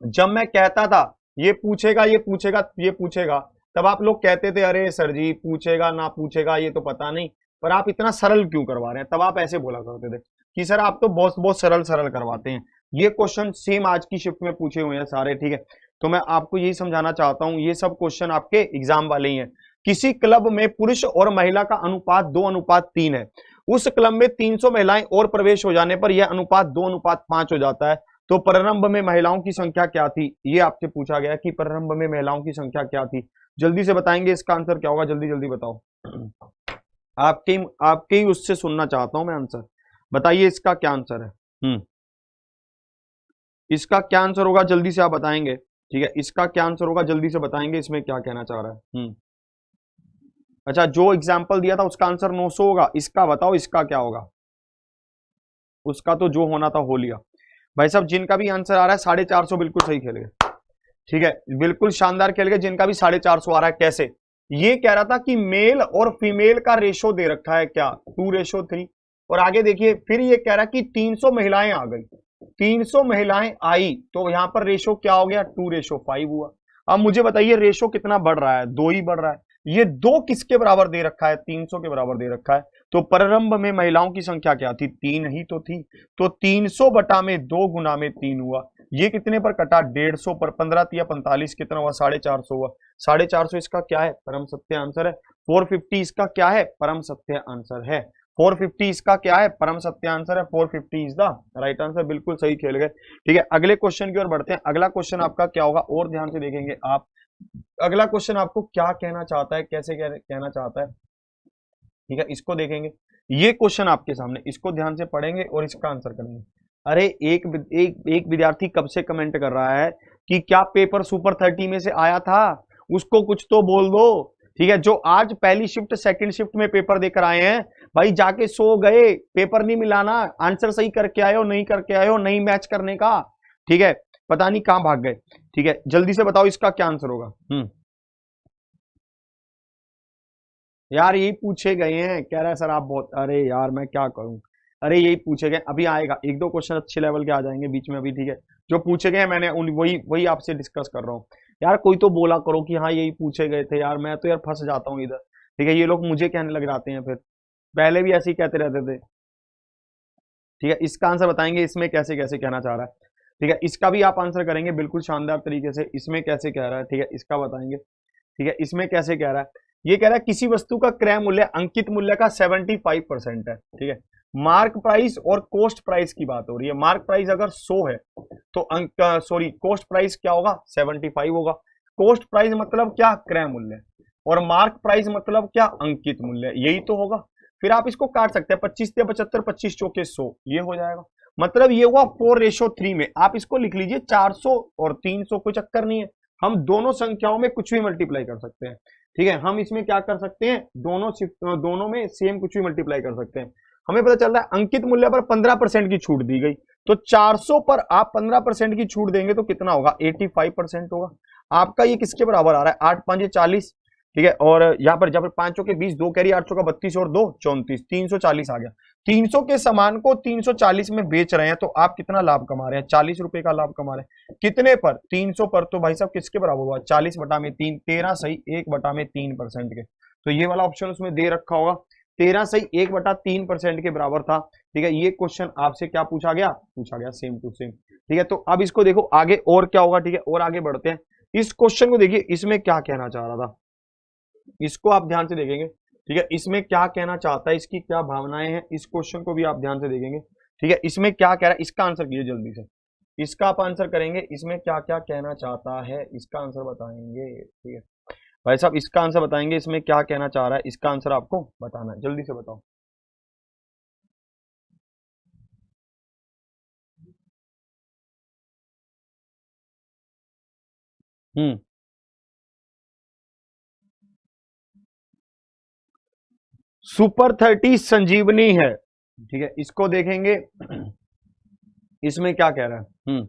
जब मैं कहता था ये पूछेगा ये पूछेगा ये पूछेगा, तब आप लोग कहते थे अरे सर जी पूछेगा ना पूछेगा ये तो पता नहीं, पर आप इतना सरल क्यों करवा रहे हैं। तब आप ऐसे बोला करते थे कि सर आप तो बहुत बहुत सरल सरल करवाते हैं। ये क्वेश्चन सेम आज की शिफ्ट में पूछे हुए हैं सारे, ठीक है। तो मैं आपको यही समझाना चाहता हूं, ये सब क्वेश्चन आपके एग्जाम वाले ही हैं। किसी क्लब में पुरुष और महिला का अनुपात 2:3 है, उस क्लब में 300 महिलाएं और प्रवेश हो जाने पर यह अनुपात 2:5 हो जाता है, तो प्रारंभ में महिलाओं की संख्या क्या थी। ये आपसे पूछा गया कि प्रारंभ में महिलाओं की संख्या क्या थी। जल्दी से बताएंगे इसका आंसर क्या होगा, जल्दी जल्दी बताओ। आपके ही उससे सुनना चाहता हूं मैं आंसर, बताइए इसका क्या आंसर है। इसका क्या आंसर होगा जल्दी से आप बताएंगे, ठीक है। इसका क्या आंसर होगा जल्दी से बताएंगे, इसमें क्या कहना चाह रहा है। अच्छा, जो एग्जाम्पल दिया था उसका आंसर 900 होगा, इसका बताओ इसका क्या होगा। उसका तो जो होना था हो लिया भाई साहब। जिनका भी आंसर आ रहा है 450 बिल्कुल सही खेल गए, ठीक है, बिल्कुल शानदार खेल गए। जिनका भी 450 आ रहा है, कैसे, ये कह रहा था कि मेल और फीमेल का रेशो दे रखा है क्या, 2:3, और आगे देखिए फिर ये कह रहा है कि 300 महिलाएं आ गई, 300 महिलाएं आई तो यहां पर रेशो क्या हो गया, 2:5 हुआ। अब मुझे बताइए रेशो कितना बढ़ रहा है, 2 ही बढ़ रहा है। ये 2 किसके बराबर दे रखा है, 300 के बराबर दे रखा है। तो प्रारंभ में महिलाओं की संख्या क्या थी, 3 ही तो थी, तो 300 बटा में 2 गुना में 3 हुआ। ये कितने पर कटा, 150 पर, 15 या 45 कितना हुआ, 450 हुआ। 450 इसका क्या है, परम सत्य आंसर है। 450 इसका क्या है, परम सत्य आंसर है। 450 इसका क्या है, परम सत्य आंसर है। 450 इज द राइट आंसर, बिल्कुल सही खेल गए, ठीक है। अगले क्वेश्चन की ओर बढ़ते हैं। अगला क्वेश्चन आपका क्या होगा, और ध्यान से देखेंगे आप। अगला क्वेश्चन आपको क्या कहना चाहता है, कैसे कहना चाहता है, ठीक है, इसको देखेंगे। ये क्वेश्चन आपके सामने, इसको ध्यान से पढ़ेंगे और इसका आंसर करेंगे। अरे एक विद्यार्थी कब से कमेंट कर रहा है कि क्या पेपर सुपर 30 में से आया था, उसको कुछ तो बोल दो, ठीक है। जो आज पहली शिफ्ट सेकंड शिफ्ट में पेपर देकर आए हैं, भाई जाके सो गए, पेपर नहीं मिलाना, आंसर सही करके आए हो, नहीं करके आए हो, नहीं मैच करने का, ठीक है, पता नहीं कहां भाग गए, ठीक है। जल्दी से बताओ इसका क्या आंसर होगा। यार यही पूछे गए हैं, कह रहा है सर आप बहुत, अरे यार मैं क्या करूं, अरे यही पूछे गए, अभी आएगा एक दो क्वेश्चन अच्छे लेवल के आ जाएंगे बीच में अभी, ठीक है। जो पूछे गए हैं मैंने उन वही वही आपसे डिस्कस कर रहा हूँ। यार कोई तो बोला करो कि हाँ यही पूछे गए थे, यार मैं तो यार फंस जाता हूँ इधर, ठीक है। ये लोग मुझे कहने लग जाते हैं, फिर पहले भी ऐसे ही कहते रहते थे, ठीक है। इसका आंसर बताएंगे इसमें कैसे कैसे कहना चाह रहा है, ठीक है। इसका भी आप आंसर करेंगे बिल्कुल शानदार तरीके से, इसमें कैसे कह रहा है, ठीक है, इसका बताएंगे, ठीक है। इसमें कैसे कह रहा है, ये कह रहा है किसी वस्तु का क्रय मूल्य अंकित मूल्य का 75% है, ठीक है। मार्क प्राइस और कोस्ट प्राइस की बात हो रही है। मार्क प्राइस अगर 100 है तो अंक सॉरी कोस्ट प्राइस क्या होगा, 75 होगा। कोस्ट प्राइस मतलब क्या, क्रय मूल्य, और मार्क प्राइस मतलब क्या, अंकित मूल्य, यही तो होगा। फिर आप इसको काट सकते हैं, 25 से 75, 25 चौके 100, ये हो जाएगा। मतलब ये हुआ 4:3 में। आप इसको लिख लीजिए 400 और 300, कोई चक्कर नहीं है। हम दोनों संख्याओं में कुछ भी मल्टीप्लाई कर सकते हैं, ठीक है। हम इसमें क्या कर सकते हैं, दोनों में सेम कुछ भी मल्टीप्लाई कर सकते हैं। हमें पता चल रहा है अंकित मूल्य पर 15% की छूट दी गई, तो 400 पर आप 15% की छूट देंगे तो कितना होगा, 85% होगा। आपका ये किसके बराबर आ रहा है, 8 5 40, ठीक है। और यहाँ पर जब 5 के 20, 2 कैरी 800 का 32 और 2 34, 340 आ गया। 300 के सामान को 340 में बेच रहे हैं तो आप कितना लाभ कमा रहे हैं, 40 रुपए का लाभ कमा रहे हैं। कितने पर, 300 पर, तो भाई साहब किसके बराबर हुआ, 40 बटा में 3, 13 सही 1 बटा में 3% के। तो ये वाला ऑप्शन उसमें दे रखा होगा, 13 सही 1 बटा 3% के बराबर था, ठीक है। ये क्वेश्चन आपसे क्या पूछा गया सेम टू सेम, ठीक है। तो अब इसको देखो आगे और क्या होगा, ठीक है, और आगे बढ़ते हैं। इस क्वेश्चन को देखिए, इसमें क्या कहना चाह रहा था, इसको आप ध्यान से देखेंगे, ठीक है। इसमें क्या कहना चाहता है, इसकी क्या भावनाएं हैं, इस क्वेश्चन को भी आप ध्यान से देखेंगे, ठीक है। इसमें क्या कह रहा है, इसका आंसर कीजिए जल्दी से, इसका आप आंसर करेंगे, इसमें क्या क्या कहना चाहता है, इसका आंसर बताएंगे, ठीक है। भाई साहब इसका आंसर बताएंगे, इसमें क्या कहना चाह रहा है, इसका आंसर आपको बताना है, जल्दी से बताओ। हम्म सुपर 30 संजीवनी है, ठीक है, इसको देखेंगे। इसमें क्या कह रहा है।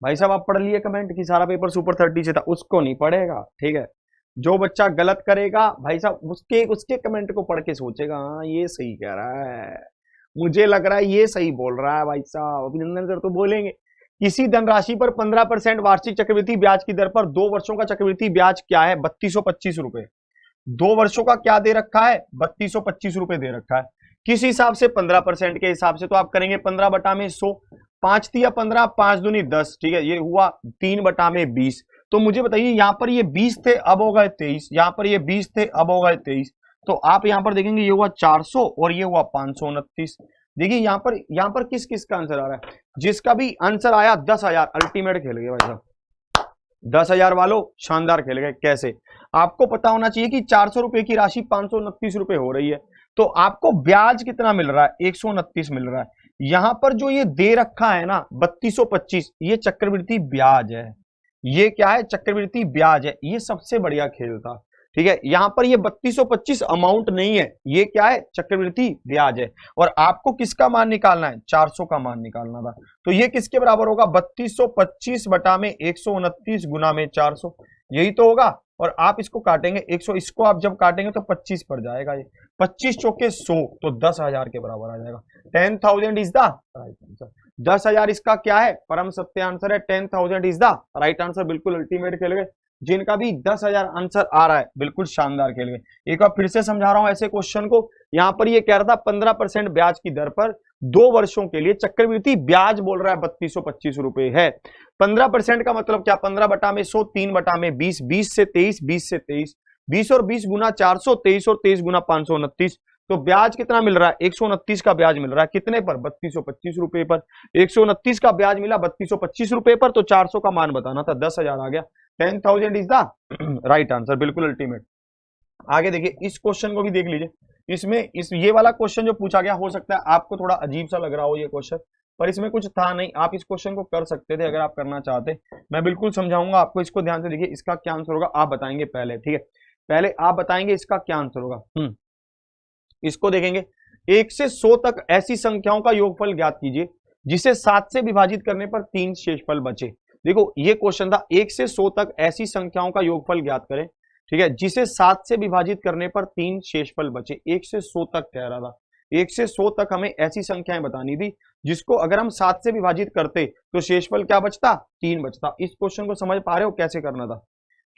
भाई साहब आप पढ़ लिए कमेंट कि सारा पेपर सुपर 30 से था, उसको नहीं पढ़ेगा, ठीक है। जो बच्चा गलत करेगा भाई साहब उसके उसके कमेंट को पढ़ के सोचेगा हाँ ये सही कह रहा है, मुझे लग रहा है ये सही बोल रहा है भाई साहब। अभिनंदन सर तो बोलेंगे किसी धनराशि पर 15% वार्षिक चक्रवृद्धि ब्याज की दर पर 2 वर्षों का चक्रवृद्धि ब्याज क्या है, 3225 रुपए। 2 वर्षों का क्या दे रखा है, 3225 रुपए दे रखा है। किस हिसाब से, 15% के हिसाब से, तो आप करेंगे 15/100, 5×3 = 15, 5×2 = 10, ठीक है, ये हुआ 3/20। तो मुझे बताइए यहाँ पर ये 20 थे अब हो गए 23, यहाँ पर ये 20 थे अब हो गए 23, तो आप यहाँ पर देखेंगे ये हुआ 400 और ये हुआ 529। देखिए यहाँ पर किस किस का आंसर आ रहा है, जिसका भी आंसर आया 10,000 अल्टीमेट खेल गए भाई साहब। 10,000 वालों शानदार खेल गए। कैसे, आपको पता होना चाहिए कि 400 रुपए की राशि 529 रुपए हो रही है, तो आपको ब्याज कितना मिल रहा है, 129 मिल रहा है। यहां पर जो ये दे रखा है ना 3225, ये चक्रवृद्धि ब्याज है। ये क्या है, चक्रवृद्धि ब्याज है। ये सबसे बढ़िया खेल था, ठीक है। यहां पर ये 3225 अमाउंट नहीं है, ये क्या है, चक्रवृद्धि ब्याज है। और आपको किसका मान निकालना है, 400 का मान निकालना था। तो ये किसके बराबर होगा, 3225 बटा में 129 गुना में 400, यही तो होगा। और आप इसको काटेंगे 100, इसको आप जब काटेंगे तो 25 पड़ जाएगा, ये 25 चौके 100, तो 10,000 के बराबर आ जाएगा। 10,000 इज द राइट आंसर। 10,000 इसका क्या है, परम सत्य आंसर है। 10,000 इज द राइट आंसर। बिल्कुल अल्टीमेट खेल गए, जिनका भी 10,000 आंसर आ रहा है बिल्कुल शानदार खेल गए। एक बार फिर से समझा रहा हूं ऐसे क्वेश्चन को। यहां पर ये कह रहा था 15% ब्याज की दर पर 2 वर्षों के लिए चक्रवृद्धि ब्याज बोल रहा है 3225 रुपए है। 15% का मतलब क्या, 15/100, 3/20, 20 से 23, 20 से 23, 20 और 20 गुना 400, 23 और 23 गुना 529। तो ब्याज कितना मिल रहा है, 129 का ब्याज मिल रहा है, कितने पर, 3225 रुपए पर। 129 का ब्याज मिला 3225 रुपए पर, तो 400 का मान बताना था, 10,000 आ गया। 10,000 इज द राइट आंसर, बिल्कुल अल्टीमेट। आगे देखिए, इस क्वेश्चन को भी देख लीजिए। इसमें ये वाला क्वेश्चन जो पूछा गया, हो सकता है आपको थोड़ा अजीब सा लग रहा हो ये क्वेश्चन, पर इसमें कुछ था नहीं, आप इस क्वेश्चन को कर सकते थे अगर आप करना चाहते। मैं बिल्कुल समझाऊंगा आपको, इसको ध्यान से देखिए। इसका क्या आंसर होगा आप बताएंगे पहले, ठीक है, पहले आप बताएंगे इसका क्या आंसर होगा। इसको देखेंगे, 1 से 100 तक ऐसी संख्याओं का योगफल ज्ञात कीजिए जिसे 7 से विभाजित करने पर 3 शेषफल बचे। देखो ये क्वेश्चन था, 1 से 100 तक ऐसी संख्याओं का योगफल ज्ञात करें, ठीक है, जिसे 7 से विभाजित करने पर 3 शेषफल बचे। 1 से 100 तक कह रहा था, 1 से 100 तक हमें ऐसी संख्याएं बतानी थी जिसको अगर हम 7 से विभाजित करते तो शेषफल क्या बचता, 3 बचता। इस क्वेश्चन को समझ पा रहे हो कैसे करना था,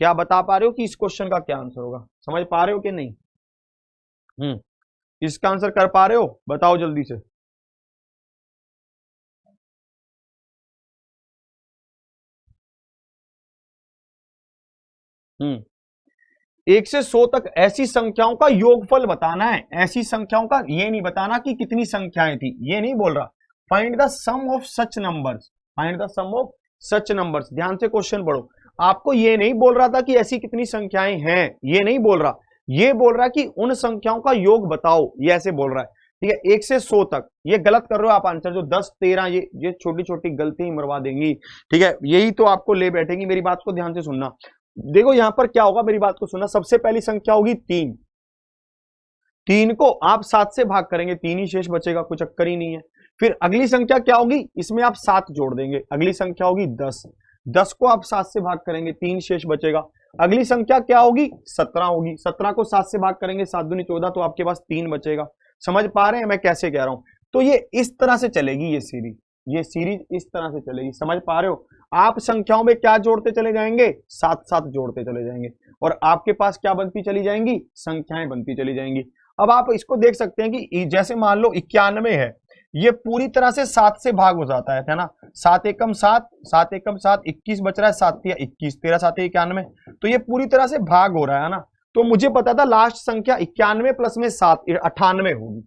क्या बता पा रहे हो कि इस क्वेश्चन का क्या आंसर होगा, समझ पा रहे हो कि नहीं। इसका आंसर कर पा रहे हो, बताओ जल्दी से। हम्म 1 से 100 तक ऐसी संख्याओं का योगफल बताना है, ऐसी संख्याओं का, ये नहीं बताना कि कितनी संख्याएं थी, ये नहीं बोल रहा। Find the sum of such numbers, find the sum of such numbers. ध्यान से क्वेश्चन पढ़ो। आपको ये नहीं बोल रहा था कि ऐसी कितनी संख्याएं हैं, ये नहीं बोल रहा, ये बोल रहा कि उन संख्याओं का योग बताओ, ये ऐसे बोल रहा है, ठीक है। 1 से 100 तक, ये गलत कर रहे हो आप आंसर, जो 10 13 ये छोटी छोटी गलती मरवा देंगी, ठीक है, यही तो आपको ले बैठेगी। मेरी बात को ध्यान से सुनना। देखो यहां पर क्या होगा, मेरी बात को सुनना। सबसे पहली संख्या होगी 3, 3 को आप 7 से भाग करेंगे, 3 ही शेष बचेगा, कुछ चक्कर ही नहीं है। फिर अगली संख्या क्या होगी, इसमें आप 7 जोड़ देंगे, अगली संख्या होगी 10, 10 को आप 7 से भाग करेंगे, 3 शेष बचेगा। अगली संख्या क्या होगी, 17 होगी, 17 को 7 से भाग करेंगे, 7 दूनी 14, तो आपके पास 3 बचेगा। समझ पा रहे हैं मैं कैसे कह रहा हूं। तो ये इस तरह से चलेगी, ये सीरीज इस तरह से चलेगी, समझ पा रहे हो। आप संख्याओं में क्या जोड़ते चले जाएंगे, 7 7 जोड़ते चले जाएंगे, और आपके पास क्या बनती चली जाएंगी, संख्याएं बनती चली जाएंगी। अब आप इसको देख सकते हैं कि जैसे मान लो 91 है, ये पूरी तरह से 7 से भाग हो जाता है ना। 7 एकम 7, 7 एकम 7, 21 बच रहा है, 7 या 21, 13 7 91, तो ये पूरी तरह से भाग हो रहा है ना। तो मुझे पता था लास्ट संख्या 91 प्लस में 7 98 होगी,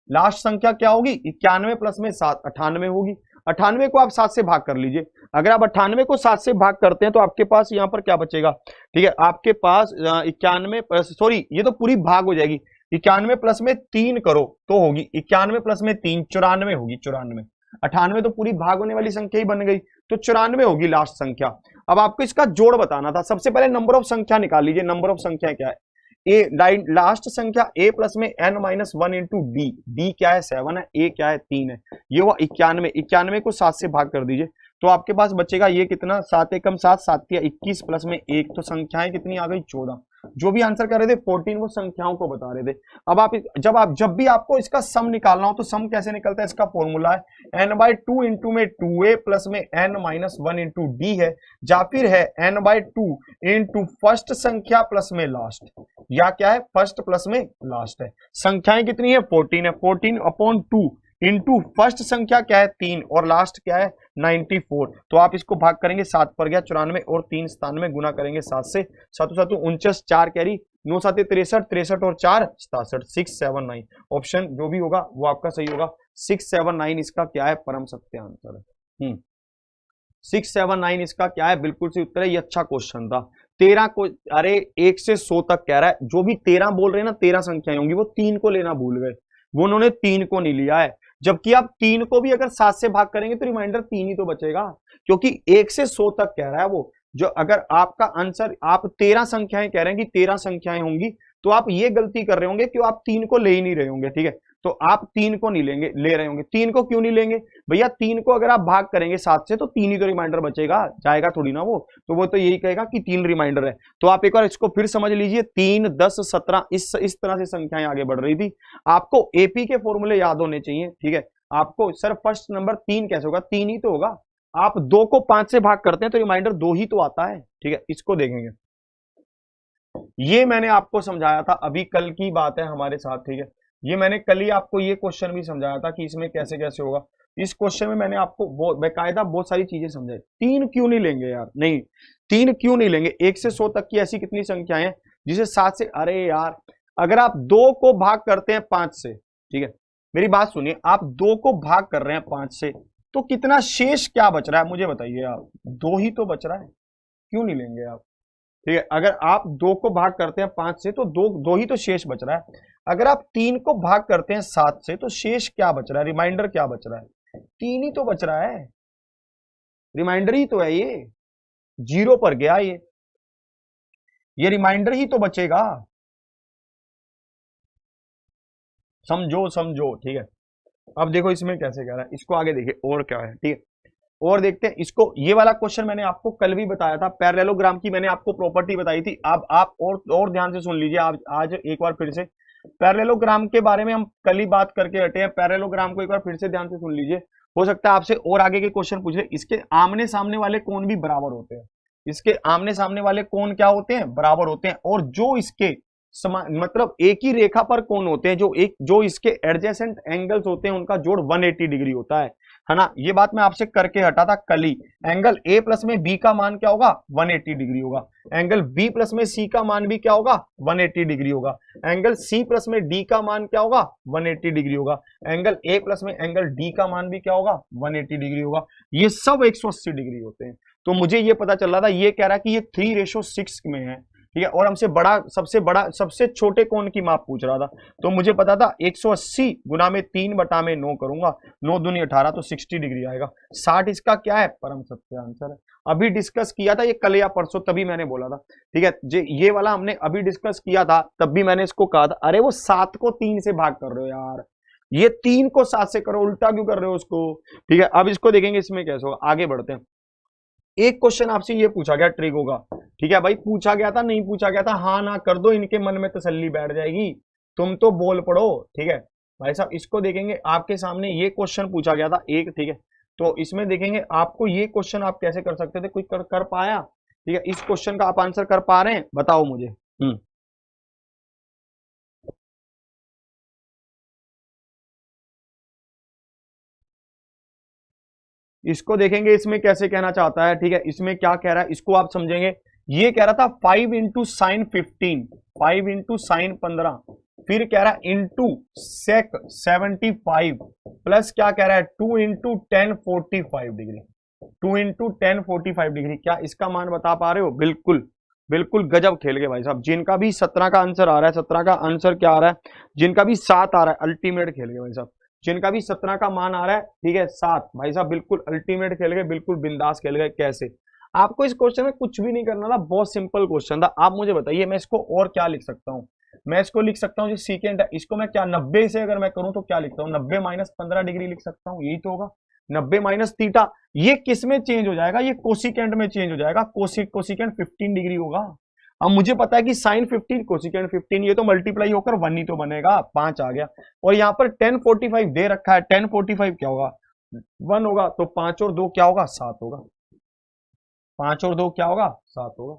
लास्ट संख्या क्या होगी, 91 प्लस में 7 98 होगी। 98 को आप 7 से भाग कर लीजिए। अगर आप 98 को 7 से भाग करते हैं तो आपके पास यहाँ पर क्या बचेगा, ठीक है, आपके पास 91, सॉरी ये तो पूरी भाग हो जाएगी। 91 प्लस में 3 करो तो होगी 91 प्लस में 3 94 होगी, 94। 98 तो पूरी भाग होने वाली संख्या ही बन गई, तो 94 होगी लास्ट संख्या। अब आपको इसका जोड़ बताना था। सबसे पहले नंबर ऑफ संख्या निकाल लीजिए। नंबर ऑफ संख्या क्या है, ए लास्ट संख्या ए प्लस में n minus 1 into D. D क्या है 7 है, ए क्या है 3 है। ये हुआ 91। 91 को 7 से भाग कर दीजिए तो आपके पास बचेगा ये कितना, 7 एकम 7, 7 या 21 प्लस में 1, तो संख्याएं कितनी आ गई 14। जो भी आंसर कर रहे थे 14 वो संख्याओं को बता रहे थे। अब आप जब भी आपको इसका सम निकालना हो तो सम कैसे निकलता है, इसका फॉर्मूला है n/2 इंटू में 2a प्लस में n माइनस 1 इंटू डी है, या फिर है n/2 इंटू फर्स्ट संख्या प्लस में लास्ट, या क्या है फर्स्ट प्लस में लास्ट है। संख्याएं कितनी है 14 है, 14/2 इंटू फर्स्ट संख्या क्या है 3 और लास्ट क्या है 94। तो आप इसको भाग करेंगे 7 पर गया 94 और 3 97, गुना करेंगे 7 से, 7 7 49, 4 कैरी, 9 7 63, 63 और 4 67, 679। ऑप्शन जो भी होगा वो आपका सही होगा। 679 इसका क्या है परम सत्य आंसर है। 679 इसका क्या है बिल्कुल सही उत्तर है। ये अच्छा क्वेश्चन था। 13 को, अरे 1 से 100 तक कह रहा है, जो भी 13 बोल रहे हैं ना 13 संख्याएं होंगी, वो 3 को लेना भूल गए, वो उन्होंने 3 को नहीं लिया है। जबकि आप 3 को भी अगर 7 से भाग करेंगे तो रिमाइंडर 3 ही तो बचेगा, क्योंकि 1 से 100 तक कह रहा है वो। जो अगर आपका आंसर आप 13 संख्याएं कह रहे हैं कि 13 संख्याएं होंगी, तो आप ये गलती कर रहे होंगे कि आप 3 को ले ही नहीं रहे होंगे, ठीक है। तो आप 3 को नहीं लेंगे, ले रहे होंगे। 3 को क्यों नहीं लेंगे भैया, 3 को अगर आप भाग करेंगे 7 से तो 3 ही तो रिमाइंडर बचेगा, जाएगा थोड़ी ना वो। तो वो तो यही कहेगा कि 3 रिमाइंडर है। तो आप एक बार इसको फिर समझ लीजिए, 3 10 17 इस तरह से संख्याएं आगे बढ़ रही थी। आपको एपी के फॉर्मूले याद होने चाहिए, ठीक है। आपको सर फर्स्ट नंबर 3 कैसे होगा, 3 ही तो होगा। आप 2 को 5 से भाग करते हैं तो रिमाइंडर 2 ही तो आता है, ठीक है। इसको देखेंगे, ये मैंने आपको समझाया था, अभी कल की बात है हमारे साथ, ठीक है। ये मैंने कल ही आपको ये क्वेश्चन भी समझाया था कि इसमें कैसे कैसे होगा। इस क्वेश्चन में मैंने आपको बेकायदा बहुत सारी चीजें समझाई। 3 क्यों नहीं लेंगे यार, नहीं 3 क्यों नहीं लेंगे। 1 से 100 तक की ऐसी कितनी संख्याएं हैं जिसे 7 से, अरे यार अगर आप 2 को भाग करते हैं 5 से, ठीक है, मेरी बात सुनिए, आप 2 को भाग कर रहे हैं 5 से, तो कितना शेष क्या बच रहा है मुझे बताइए आप। 2 ही तो बच रहा है, क्यों नहीं लेंगे आप, ठीक है। अगर आप 2 को भाग करते हैं 5 से तो 2 ही तो शेष बच रहा है। अगर आप 3 को भाग करते हैं 7 से तो शेष क्या बच रहा है, रिमाइंडर क्या बच रहा है, 3 ही तो बच रहा है, रिमाइंडर ही तो है ये, 0 पर गया ये रिमाइंडर ही तो बचेगा। समझो समझो, ठीक है। अब देखो इसमें कैसे कह रहा है, इसको आगे देखिए और क्या है, ठीक है। और देखते हैं इसको। ये वाला क्वेश्चन मैंने आपको कल भी बताया था, पैरेललोग्राम की मैंने आपको प्रॉपर्टी बताई थी। अब आप और ध्यान से सुन लीजिए, आज एक बार फिर से पैरेललोग्राम के बारे में हम कल ही बात करके हटे हैं। पैरेललोग्राम को एक बार फिर से ध्यान से सुन लीजिए, हो सकता है आपसे और आगे के क्वेश्चन पूछे। इसके आमने सामने वाले कोण भी बराबर होते हैं, इसके आमने सामने वाले कोण क्या होते हैं, बराबर होते हैं। और जो इसके मतलब एक ही रेखा पर कोण होते हैं, जो इसके एडजेसेंट एंगल्स होते हैं उनका जोड़ 180 डिग्री होता है ना। ये बात मैं आपसे करके हटा था कल ही। एंगल ए प्लस में बी का मान क्या होगा 180 डिग्री होगा। एंगल बी प्लस में सी का मान भी क्या होगा 180 डिग्री होगा। एंगल सी प्लस में डी का मान क्या होगा 180 डिग्री होगा। एंगल ए प्लस में एंगल डी का मान भी क्या होगा 180 डिग्री होगा। ये सब 180 डिग्री होते हैं। तो मुझे ये पता चल रहा था, ये कह रहा है कि ये 3:6 में है, ठीक है। और हमसे सबसे छोटे कोण की माप पूछ रहा था, तो मुझे पता था 180 गुना में 3/9 करूंगा, 9 दूनी 18 तो 60 डिग्री आएगा। 60 इसका क्या है परम सत्य आंसर है। अभी डिस्कस किया था ये कल या परसों, तभी मैंने बोला था, ठीक है। ये वाला हमने अभी डिस्कस किया था, तब भी मैंने इसको कहा था, अरे वो 7 को 3 से भाग कर रहे हो यार, ये 3 को 7 से करो, उल्टा क्यों कर रहे हो उसको, ठीक है। अब इसको देखेंगे इसमें कैसे होगा, आगे बढ़ते हैं। एक क्वेश्चन आपसे ये पूछा गया ट्रिगो का, ठीक है भाई, पूछा गया था नहीं पूछा गया था, हाँ ना कर दो, इनके मन में तसल्ली बैठ जाएगी, तुम तो बोल पड़ो, ठीक है भाई साहब। इसको देखेंगे, आपके सामने ये क्वेश्चन पूछा गया था एक, ठीक है। तो इसमें देखेंगे आपको ये क्वेश्चन आप कैसे कर सकते थे, कोई कर पाया, ठीक है। इस क्वेश्चन का आप आंसर कर पा रहे हैं, बताओ मुझे। इसको देखेंगे इसमें कैसे कहना चाहता है, ठीक है। इसमें क्या कह रहा है इसको आप समझेंगे। ये कह रहा था 5 इंटू साइन 15, 5 इंटू साइन 15, फिर कह रहा है इंटू सेक 75 प्लस क्या कह रहा है 2 इंटू 1045 डिग्री, 2 इंटू 1045 डिग्री। क्या इसका मान बता पा रहे हो? बिल्कुल बिल्कुल गजब खेल गए भाई साहब। जिनका भी 17 का आंसर आ रहा है, 17 का आंसर क्या आ रहा है, जिनका भी 7 आ रहा है, अल्टीमेट खेल गए भाई साहब। जिनका भी 17 का मान आ रहा है, ठीक है 7, भाई साहब बिल्कुल अल्टीमेट खेल गए, बिल्कुल बिंदास खेल गए। कैसे? आपको इस क्वेश्चन में कुछ भी नहीं करना था, बहुत सिंपल क्वेश्चन था। आप मुझे बताइए मैं इसको और क्या लिख सकता हूँ? मैं इसको लिख सकता हूँ जो सीकेंट है, इसको मैं क्या 90 से अगर मैं करूँ तो क्या लिखता हूँ? 90 माइनस 15 डिग्री लिख सकता हूँ, यही तो होगा। 90 माइनस थीटा, ये किस में चेंज हो जाएगा? ये कोसिकेंट में चेंज हो जाएगा। कोसिकेंट 15 डिग्री होगा। अब मुझे पता है कि साइन 15 कोसिकेंट 15, ये तो मल्टीप्लाई होकर 1 ही तो बनेगा, 5 आ गया। और यहाँ पर 1045 दे रखा है, 1045 क्या होगा? 1 होगा। तो 5 और 2 क्या होगा? 7 होगा। 5 और 2 क्या होगा? 7 होगा।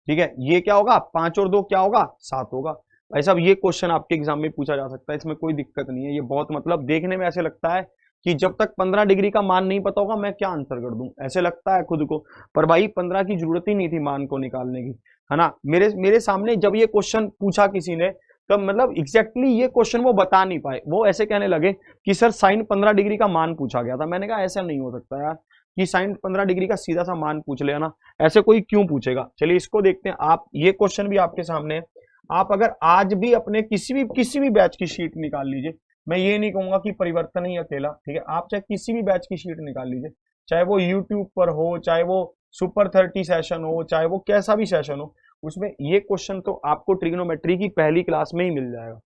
ठीक है, ये क्या होगा? 5 और 2 क्या होगा? 7 होगा। भाई साहब ये क्वेश्चन आपके एग्जाम में पूछा जा सकता है, इसमें कोई दिक्कत नहीं है। ये बहुत मतलब देखने में ऐसे लगता है कि जब तक 15 डिग्री का मान नहीं पता होगा मैं क्या आंसर कर दूं, ऐसे लगता है खुद को। पर भाई 15 की जरूरत ही नहीं थी मान को निकालने की, है ना। मेरे सामने जब ये क्वेश्चन पूछा किसी ने, तब मतलब एग्जैक्टली ये क्वेश्चन वो बता नहीं पाए। वो ऐसे कहने लगे कि सर साइन 15 डिग्री का मान पूछा गया था। मैंने कहा ऐसा नहीं हो सकता यार कि साइन 15 डिग्री का सीधा सा मान पूछ लिया ना, ऐसे कोई क्यों पूछेगा। चलिए इसको देखते हैं। आप ये क्वेश्चन भी आपके सामने है। आप अगर आज भी अपने किसी भी बैच की शीट निकाल लीजिए, मैं ये नहीं कहूंगा कि परिवर्तन ही अकेला, ठीक है, आप चाहे किसी भी बैच की शीट निकाल लीजिए, चाहे वो यूट्यूब पर हो, चाहे वो सुपर 30 सेशन हो, चाहे वो कैसा भी सेशन हो, उसमें ये क्वेश्चन तो आपको ट्रिग्नोमेट्री की पहली क्लास में ही मिल जाएगा।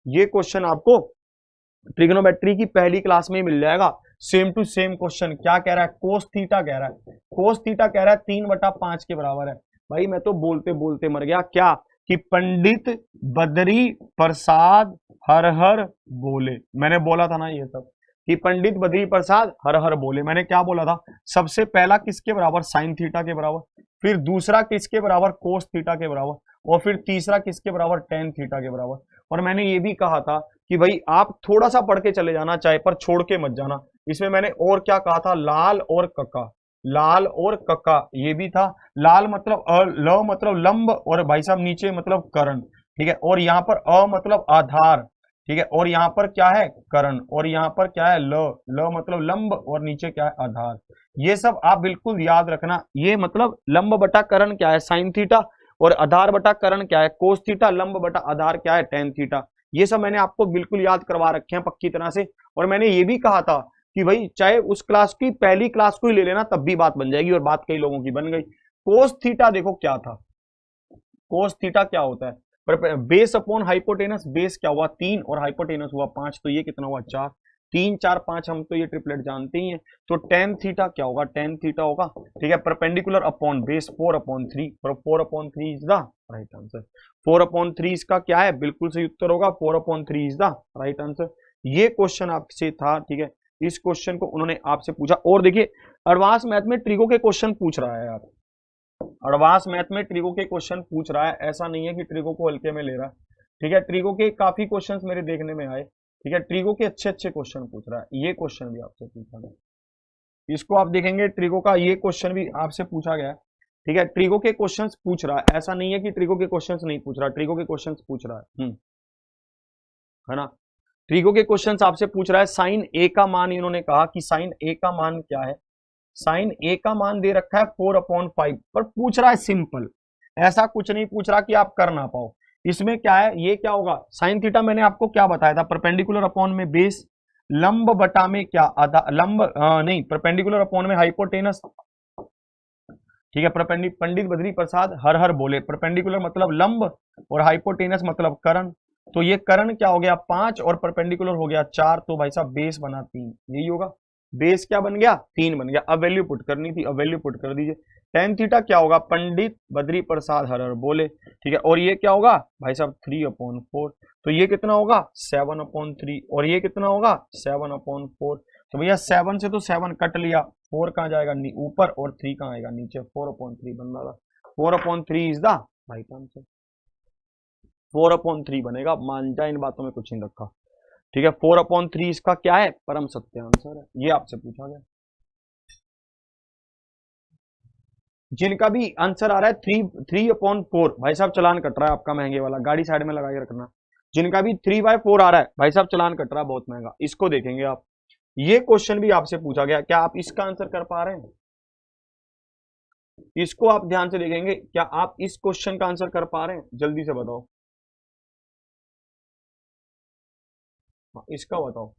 ये क्वेश्चन आपको ट्रिग्नोमेट्री की पहली क्लास में ही मिल जाएगा। सेम टू सेम क्वेश्चन क्या कह रहा है? कोस थीटा कह रहा है। कोस थीटा कह रहा है 3/5 के बराबर है। भाई मैं तो बोलते बोलते मर गया। क्या कि पंडित बद्री प्रसाद हर हर बोले, मैंने बोला था ना ये सब कि पंडित बद्री प्रसाद हर हर बोले। मैंने क्या बोला था? सबसे पहला किसके बराबर? साइन थीटा के बराबर, फिर दूसरा किसके बराबर? कोस थीटा के बराबर, और फिर तीसरा किसके बराबर? टेन थीटा के बराबर। और मैंने ये भी कहा था कि भाई आप थोड़ा सा पढ़ के चले जाना चाहे, पर छोड़ के मत जाना। इसमें मैंने और क्या कहा था? लाल और कक्का, लाल और कक्का ये भी था। लाल मतलब ल मतलब लंब, और भाई साहब नीचे मतलब कर्ण, ठीक है। और यहाँ पर अ मतलब आधार, ठीक है। और यहाँ पर क्या है? कर्ण। और यहाँ पर क्या है? ल मतलब लंब, और नीचे क्या है? आधार। ये सब आप बिल्कुल याद रखना। ये मतलब लंब बटा कर्ण क्या है? Sine theta. और आधार बटा कर्ण क्या है? Cos theta. लंब बटा आधार क्या है? Tan theta. ये सब मैंने आपको बिल्कुल याद करवा रखे हैं पक्की तरह से। और मैंने ये भी कहा था कि भाई चाहे उस क्लास की पहली क्लास को ही ले लेना, तब भी बात बन जाएगी, और बात कई लोगों की बन गई। कोस थीटा देखो क्या था? कोस थीटा क्या होता है? पर बेस अपॉन हाइपोटेनस, बेस क्या हुआ? 3 और हाइपोटेनस हुआ 5, तो ये कितना हुआ? 4। 3 4 5, हम तो ये ट्रिपलेट जानते ही हैं। तो टेन थीटा क्या होगा? टेन थीटा होगा, ठीक है, परपेंडिकुलर अपॉन बेस 4/3, और 4/3 इज द राइट आंसर। 4/3 इसका क्या है? बिल्कुल सही उत्तर होगा, 4/3 इज द राइट आंसर। ये क्वेश्चन आपसे था, ठीक है। इस क्वेश्चन को उन्होंने आपसे पूछा। और देखिए एडवांस मैथ में ट्रिगो के क्वेश्चन पूछ रहा है यार, एडवांस मैथ में ट्रिगो के क्वेश्चन पूछ रहा है। ऐसा नहीं है कि ट्रिगो को हल्के में ले रहा है, ठीक है। ट्रिगो के काफी क्वेश्चंस मेरे देखने में आए, ठीक है। ट्रिगो के अच्छे अच्छे क्वेश्चन पूछ रहा है। ये क्वेश्चन भी आपसे पूछा गया, इसको आप देखेंगे ट्रिगो का ये क्वेश्चन भी आपसे पूछा गया, ठीक है। ट्रिगो के क्वेश्चंस पूछ रहा है, ऐसा नहीं है कि ट्रिगो के क्वेश्चंस नहीं पूछ रहा, ट्रिगो के क्वेश्चंस पूछ रहा है ना। ट्रिगो के क्वेश्चंस आपसे पूछ रहा है। साइन ए का मान, इन्होंने कहा कि साइन ए का मान क्या है? साइन ए का मान दे रखा है 4/5, पर पूछ रहा है सिंपल, ऐसा कुछ नहीं पूछ रहा कि आप कर ना पाओ। इसमें क्या है? ये क्या होगा? साइन थीटा मैंने आपको क्या बताया था? परपेंडिकुलर अपॉन में बेस, लंब बटा में क्या? आधा लंब, नहीं, परपेंडिकुलर अपॉन में हाइपोटेनस, ठीक है। पंडित बद्री प्रसाद हर हर बोले। परपेंडिकुलर मतलब लंब, और हाइपोटेनस मतलब कर्ण। तो ये कर्ण क्या हो गया? 5, और परपेंडिकुलर हो गया 4, तो भाई साहब बेस बना 3, यही होगा। बेस क्या बन गया? 3 बन गया। अब वैल्यू पुट करनी थी, अब वैल्यू पुट कर दीजिए। टेन थीटा क्या होगा? पंडित बद्री प्रसाद हर हर बोले, ठीक है। और ये क्या होगा भाई साहब? 3/4। तो ये कितना होगा? 7/3। और ये कितना होगा? 7/4। तो भैया 7 से तो 7 कट लिया, 4 कहाँ जाएगा? ऊपर, और 3 कहाँ आएगा? नीचे। 4/3 बन रहा था। 4/3 इज द राइट आंसर। 4/3 बनेगा, मान जा, इन बातों में कुछ नहीं रखा, ठीक है। 4/3 इसका क्या है? परम सत्य आंसर है। ये आपसे पूछा गया। जिनका भी आंसर आ रहा है 3/4, भाई साहब चलान कट रहा है आपका महंगे वाला, गाड़ी साइड में लगा के रखना। जिनका भी 3/4 आ रहा है भाई साहब चलान कट रहा है बहुत महंगा, इसको देखेंगे आप। ये क्वेश्चन भी आपसे पूछा गया, क्या आप इसका आंसर कर पा रहे हैं? इसको आप ध्यान से देखेंगे, क्या आप इस क्वेश्चन का आंसर कर पा रहे हैं? जल्दी से बताओ। हाँ, इसका बताओ।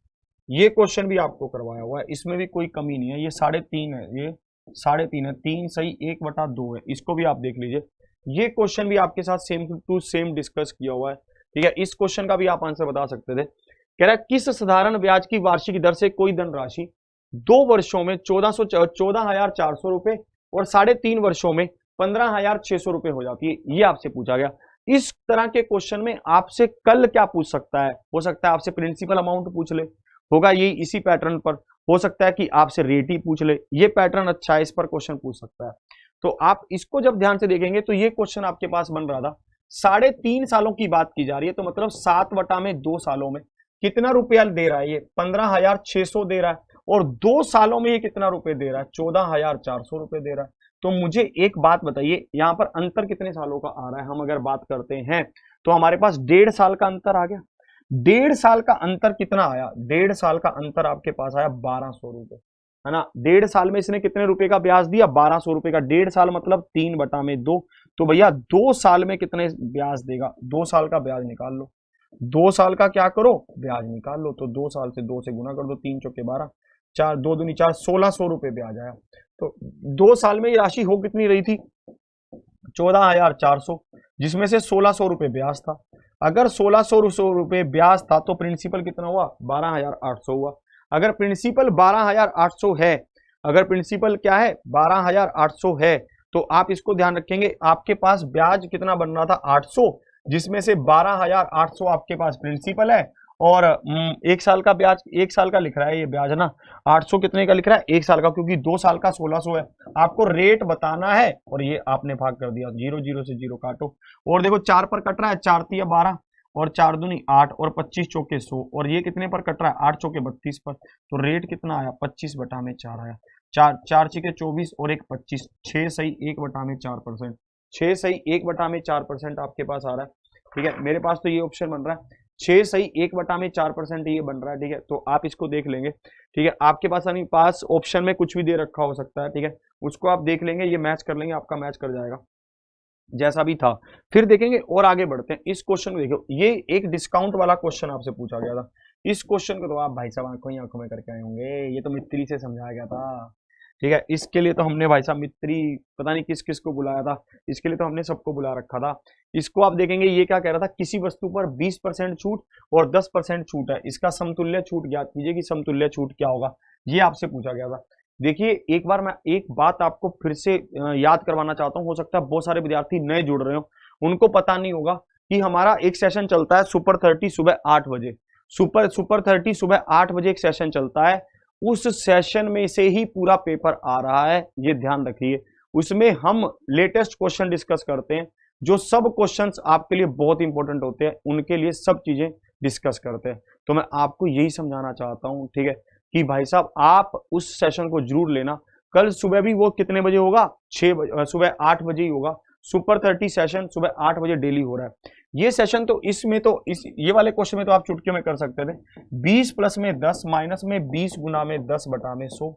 ये क्वेश्चन भी आपको करवाया हुआ है, इसमें भी कोई कमी नहीं है। ये 3.5 है, ये 3.5 है, 3 सही 1/2 है। इसको भी आप देख लीजिए। ये क्वेश्चन भी आपके साथ सेम टू सेम डिस्कस किया हुआ है, ठीक है। इस क्वेश्चन का भी आप आंसर बता सकते थे। कह रहा है किस साधारण ब्याज की वार्षिक दर से कोई धनराशि 2 वर्षों में 14,400 रुपए और 3.5 वर्षों में 15,600 रुपए हो जाती है। ये आपसे पूछा गया। इस तरह के क्वेश्चन में आपसे कल क्या पूछ सकता है? हो सकता है आपसे प्रिंसिपल अमाउंट पूछ ले, होगा ये इसी पैटर्न पर। हो सकता है कि आपसे रेट ही पूछ ले, ये पैटर्न अच्छा है, इस पर क्वेश्चन पूछ सकता है। तो आप इसको जब ध्यान से देखेंगे तो ये क्वेश्चन आपके पास बन रहा था। 3.5 सालों की बात की जा रही है, तो मतलब 7/2 सालों में कितना रुपया दे रहा है? ये 15,600 दे रहा है, और 2 सालों में ये कितना रुपए दे रहा है? 14,400 रुपए दे रहा है। तो मुझे एक बात बताइए, यहां पर अंतर कितने सालों का आ रहा है? हम अगर बात करते हैं तो हमारे पास 1.5 साल का अंतर आ गया। 1.5 साल का अंतर कितना आया? 1.5 साल का अंतर आपके पास आया 1,200 रुपए, है ना। 1.5 साल में इसने कितने रुपए का ब्याज दिया? 1,200 रुपए का। 1.5 साल मतलब 3/2। तो भैया 2 साल में कितने ब्याज देगा? 2 साल का ब्याज निकाल लो। 2 साल का क्या करो? ब्याज निकाल लो। तो 2 साल से 2 से गुना कर दो, 3 चौके 12, 4 2 दूनी 4, 1,600 रुपए ब्याज आया। तो 2 साल में ये राशि हो कितनी रही थी? 14,400, जिसमें से 1,600 रुपए ब्याज था। अगर 1,600 रुपए ब्याज था तो प्रिंसिपल कितना हुआ? 12,800 हुआ। अगर प्रिंसिपल 12,800 है, अगर प्रिंसिपल क्या है? 12,800 है, तो आप इसको ध्यान रखेंगे, आपके पास ब्याज कितना बन रहा था? 800, जिसमें से 12,800 आपके पास प्रिंसिपल है, और 1 साल का ब्याज, 1 साल का लिख रहा है ये ब्याज ना। 800 कितने का लिख रहा है? 1 साल का, क्योंकि 2 साल का 1,600 है। आपको रेट बताना है, और ये आपने भाग कर दिया, 0 0 से 0 काटो, और देखो 4 पर कट रहा है, 4 तिया 12, और 4 दूनी 8, और 25 चौके 100, और ये कितने पर कट रहा है? 8 चौके 32 पर। तो रेट कितना आया? 25/4 आया। 4 छिके 24 और 1 25, 6 सही 1/4%। 6 सही 1/4% आपके पास आ रहा है, ठीक है। मेरे पास तो ये ऑप्शन बन रहा है, 6 सही 1/4% ये बन रहा है, ठीक है। तो आप इसको देख लेंगे, ठीक है। आपके पास ऑप्शन में कुछ भी दे रखा हो सकता है, ठीक है, उसको आप देख लेंगे, ये मैच कर लेंगे, आपका मैच कर जाएगा जैसा भी था। फिर देखेंगे और आगे बढ़ते हैं। इस क्वेश्चन को देखो, ये एक डिस्काउंट वाला क्वेश्चन आपसे पूछा गया था। इस क्वेश्चन को तो आप भाई साहब आंखों ही आंखों में करके आए होंगे, ये तो मित्री से समझाया गया था, ठीक है। इसके लिए तो हमने भाई साहब मित्री पता नहीं किस किस को बुलाया था, इसके लिए तो हमने सबको बुला रखा था। इसको आप देखेंगे, ये क्या कह रहा था? किसी वस्तु पर 20% छूट और 10% छूट है, इसका समतुल्य छूट ज्ञात कीजिए कि समतुल्य छूट क्या होगा। ये आपसे पूछा गया था। देखिए एक बार मैं एक बात आपको फिर से याद करवाना चाहता हूँ। हो सकता है बहुत सारे विद्यार्थी नए जुड़ रहे हो, उनको पता नहीं होगा कि हमारा एक सेशन चलता है सुपर 30 सुबह 8 बजे। सुपर 30 सुबह 8 बजे एक सेशन चलता है, उस सेशन में से ही पूरा पेपर आ रहा है, ये ध्यान रखिए। उसमें हम लेटेस्ट क्वेश्चन डिस्कस करते हैं, जो सब क्वेश्चंस आपके लिए बहुत इंपॉर्टेंट होते हैं, उनके लिए सब चीजें डिस्कस करते हैं। तो मैं आपको यही समझाना चाहता हूं, ठीक है, कि भाई साहब आप उस सेशन को जरूर लेना। कल सुबह भी वो कितने बजे होगा? 6 बजे, सुबह 8 बजे ही होगा। सुपर 30 सेशन सुबह 8 बजे डेली हो रहा है। ये सेशन तो इसमें तो ये वाले क्वेश्चन में तो आप चुटकियों में कर सकते थे। 20 प्लस में 10 माइनस में 20 गुना में 10/100,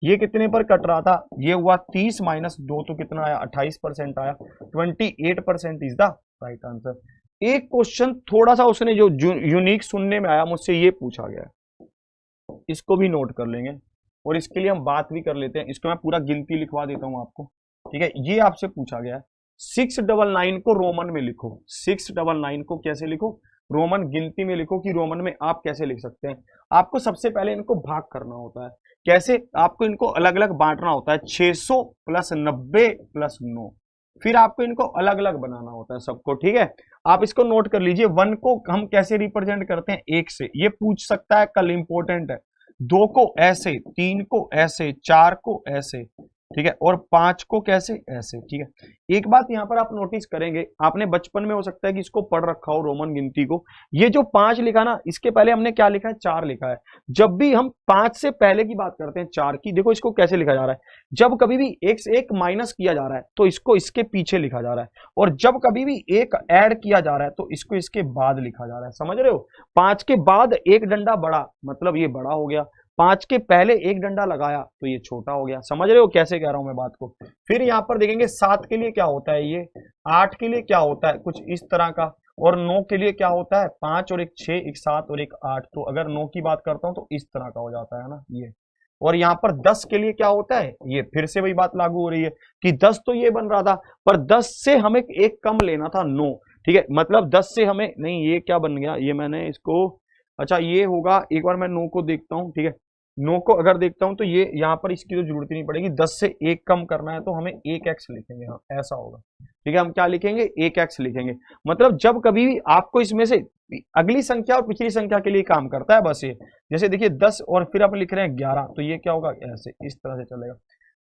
ये कितने पर कट रहा था? ये हुआ 30 माइनस 2, तो कितना आया? 28% आया। 28% इज द राइट आंसर। एक क्वेश्चन थोड़ा सा उसने जो यूनिक सुनने में आया, मुझसे ये पूछा गया, इसको भी नोट कर लेंगे, और इसके लिए हम बात भी कर लेते हैं। इसको मैं पूरा गिनती लिखवा देता हूं आपको, ठीक है। ये आपसे पूछा गया है, 699 को रोमन में लिखो। 699 को कैसे लिखो? रोमन गिनती में लिखो, कि रोमन में आप कैसे लिख सकते हैं। आपको सबसे पहले इनको भाग करना होता है। कैसे? आपको इनको अलग अलग बांटना होता है, 600 प्लस 90 प्लस 9, फिर आपको इनको अलग अलग बनाना होता है सबको, ठीक है। आप इसको नोट कर लीजिए। 1 को हम कैसे रिप्रेजेंट करते हैं? 1 से, ये पूछ सकता है कल, इंपॉर्टेंट है। 2 को ऐसे, 3 को ऐसे, 4 को ऐसे, ठीक है, और 5 को कैसे, ऐसे। ठीक है, एक बात यहां पर आप नोटिस करेंगे, आपने बचपन में हो सकता है कि इसको पढ़ रखा हो रोमन गिनती को, ये जो 5 लिखा ना, इसके पहले हमने क्या लिखा है, 4 लिखा है। जब भी हम 5 से पहले की बात करते हैं 4 की, देखो इसको कैसे लिखा जा रहा है, जब कभी भी एक से एक माइनस किया जा रहा है तो इसको इसके पीछे लिखा जा रहा है, और जब कभी भी एक ऐड किया जा रहा है तो इसको इसके बाद लिखा जा रहा है। समझ रहे हो, 5 के बाद एक डंडा बड़ा, मतलब ये बड़ा हो गया, 5 के पहले एक डंडा लगाया तो ये छोटा हो गया। समझ रहे हो कैसे कह रहा हूं मैं बात को। फिर यहां पर देखेंगे 7 के लिए क्या होता है, ये 8 के लिए क्या होता है, कुछ इस तरह का, और 9 के लिए क्या होता है, 5 और एक 6, एक 7 और एक 8। तो अगर 9 की बात करता हूं तो इस तरह का हो जाता है ना ये। और यहां पर 10 के लिए क्या होता है, ये फिर से वही बात लागू हो रही है कि 10 तो ये बन रहा था, पर 10 से हमें एक कम लेना था, 9। ठीक है, मतलब 10 से हमें नहीं, ये क्या बन गया, ये मैंने इसको, अच्छा ये होगा, एक बार मैं 9 को देखता हूं। ठीक है, 9 को अगर देखता हूं तो ये यहां पर इसकी तो जरूरत ही नहीं पड़ेगी, 10 से एक कम करना है तो हमें 1x लिखेंगे। हाँ ऐसा होगा। ठीक है, हम क्या लिखेंगे, 1x लिखेंगे। मतलब जब कभी भी आपको इसमें से अगली संख्या और पिछली संख्या के लिए काम करता है बस ये, जैसे देखिए 10 और फिर आप लिख रहे हैं 11, तो ये क्या होगा, ऐसे इस तरह से चलेगा।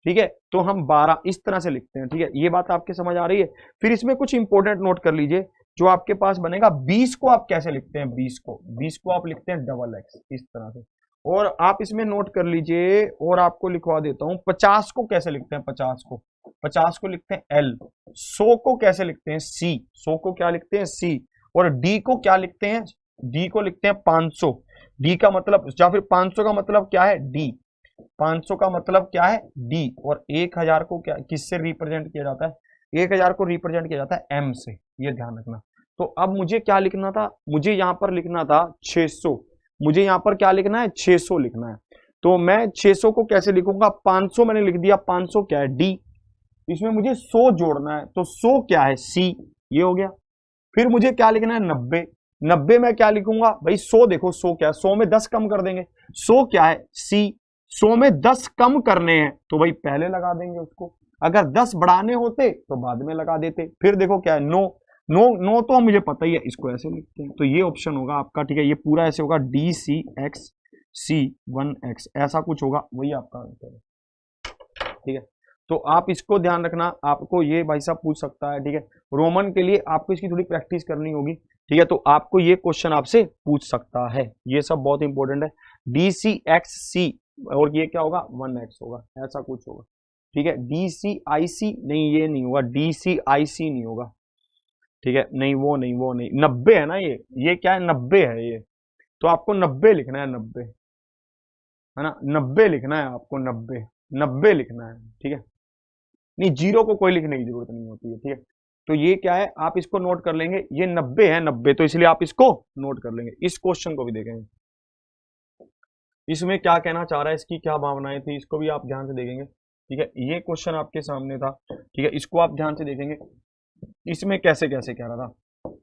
ठीक है, तो हम 12 इस तरह से लिखते हैं। ठीक है, ये बात आपके समझ आ रही है। फिर इसमें कुछ इंपॉर्टेंट नोट कर लीजिए, जो आपके पास बनेगा 20 को आप कैसे लिखते हैं, 20 को आप लिखते हैं डबल एक्स इस तरह से। और आप इसमें नोट कर लीजिए, और आपको लिखवा देता हूं, 50 को कैसे लिखते हैं, 50 को लिखते हैं एल। 100 को कैसे लिखते हैं, सी। 100 को क्या लिखते हैं, सी। और डी को क्या लिखते हैं, डी को लिखते हैं 500। डी का मतलब, या फिर 500 का मतलब क्या है, डी। 500 का मतलब क्या है, डी। और 1000 को क्या किससे रिप्रेजेंट किया जाता है, 1000 को रिप्रेजेंट किया जाता है एम से, ये ध्यान रखना। तो अब मुझे क्या लिखना था, मुझे यहां पर लिखना था 600। मुझे यहां पर क्या लिखना है, 600 लिखना है। तो मैं 600 को कैसे लिखूंगा, 500 मैंने लिख दिया, 500 क्या है, डी। इसमें मुझे 100 जोड़ना है, तो 100 क्या है, सी। ये हो गया। फिर मुझे क्या लिखना है, 90। 90 में क्या लिखूंगा भाई, 100 देखो 100 क्या है, 100 में 10 कम कर देंगे, 100 क्या है, सी। 100 में 10 कम करने हैं तो भाई पहले लगा देंगे उसको, अगर 10 बढ़ाने होते तो बाद में लगा देते। फिर देखो क्या है, 9। 9 तो मुझे पता ही है, इसको ऐसे लिखते हैं, तो ये ऑप्शन होगा आपका। ठीक है, ये पूरा ऐसे होगा, डी सी एक्स सी 1x, ऐसा कुछ होगा, वही आपका आंसर है। ठीक है, तो आप इसको ध्यान रखना, आपको ये भाई साहब पूछ सकता है। ठीक है, रोमन के लिए आपको इसकी थोड़ी प्रैक्टिस करनी होगी। ठीक है, तो आपको ये क्वेश्चन आपसे पूछ सकता है, ये सब बहुत इंपॉर्टेंट है। डी सी एक्स सी, और ये क्या होगा, 1x होगा, ऐसा कुछ होगा। ठीक है, डी सी आई सी, नहीं ये नहीं होगा, डी सी आई सी नहीं होगा। ठीक है, नहीं वो नहीं, वो नहीं, 90 है ना ये क्या है, 90 है ये। तो आपको 90 लिखना है, 90 है ना, 90 लिखना है आपको, 90 लिखना है। ठीक है, नहीं जीरो को कोई लिखने की जरूरत नहीं होती है। ठीक है, तो ये क्या है, आप इसको नोट कर लेंगे, ये 90 है, 90, तो इसलिए आप इसको नोट कर लेंगे। इस क्वेश्चन को भी देखेंगे, इसमें क्या कहना चाह रहा है, इसकी क्या भावनाएं थी, इसको भी आप ध्यान से देखेंगे। ठीक है, ये क्वेश्चन आपके सामने था। ठीक है, इसको आप ध्यान से देखेंगे, इसमें कैसे कैसे कह रहा था,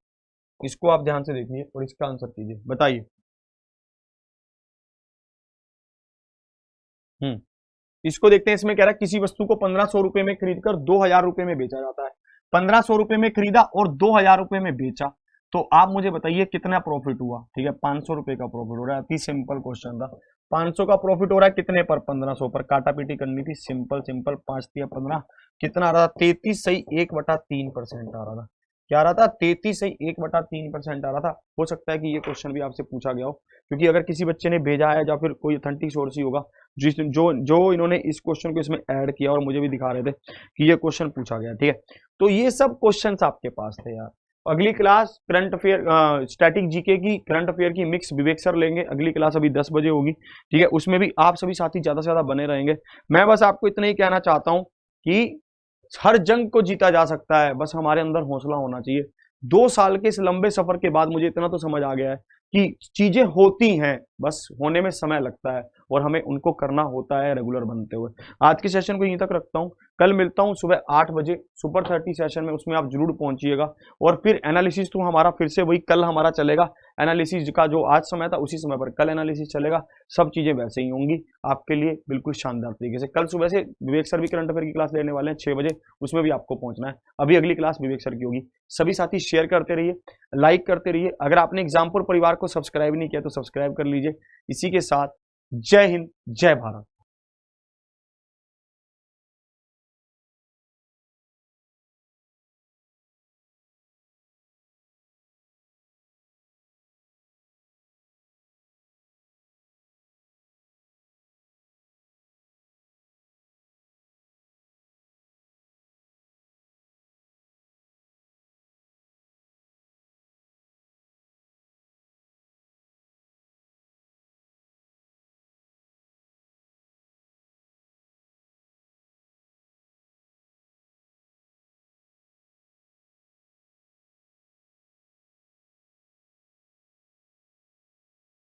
इसको आप ध्यान से देखिए और इसका आंसर कीजिए, बताइए। इसको देखते हैं, इसमें कह रहा है किसी वस्तु को 1500 रुपए में खरीदकर 2000 रुपए में बेचा जाता है। 1500 रुपए में खरीदा और 2000 रुपए में बेचा, तो आप मुझे बताइए कितना प्रॉफिट हुआ। ठीक है, 500 रुपए का प्रॉफिट हो रहा है, अति सिंपल क्वेश्चन था। 500 का प्रॉफिट हो रहा है कितने पर, 1500 पर, काटा पीटी करनी थी, सिंपल सिंपल, 5 या 15, कितना आ रहा था, 33 सही 1/3% आ रहा था। क्या आ रहा था, 33 सही 1/3% आ रहा था। हो सकता है कि ये क्वेश्चन भी आपसे पूछा गया हो, क्योंकि अगर किसी बच्चे ने भेजा है या फिर कोई ऑथेंटिक सोर्स ही होगा जो जो इन्होंने इस क्वेश्चन को इसमें ऐड किया और मुझे भी दिखा रहे थे कि ये क्वेश्चन पूछा गया। ठीक है, तो ये सब क्वेश्चंस आपके पास थे यार। अगली class current affair, static GK की, करंट अफेयर की मिक्स विवेक सर लेंगे। अगली क्लास अभी 10 बजे होगी। ठीक है, उसमें भी आप सभी साथी ज्यादा से ज्यादा बने रहेंगे। मैं बस आपको इतना ही कहना चाहता हूं कि हर जंग को जीता जा सकता है, बस हमारे अंदर हौसला होना चाहिए। 2 साल के इस लंबे सफर के बाद मुझे इतना तो समझ आ गया है कि चीजें होती हैं, बस होने में समय लगता है और हमें उनको करना होता है रेगुलर बनते हुए। आज के सेशन को यहीं तक रखता हूं, कल मिलता हूं सुबह 8 बजे सुपर 30 सेशन में, उसमें आप जरूर पहुंचिएगा। और फिर एनालिसिस तो हमारा फिर से वही कल हमारा चलेगा, एनालिसिस का जो आज समय था उसी समय पर कल एनालिसिस चलेगा। सब चीजें वैसे ही होंगी आपके लिए बिल्कुल शानदार तरीके से। कल सुबह से विवेक सर भी करंट अफेयर की क्लास लेने वाले हैं 6 बजे, उसमें भी आपको पहुंचना है। अभी अगली क्लास विवेक सर की होगी। सभी साथी शेयर करते रहिए, लाइक करते रहिए। अगर आपने एग्जामपुर परिवार को सब्सक्राइब नहीं किया तो सब्सक्राइब कर लीजिए। इसी के साथ जय हिंद, जय भारत।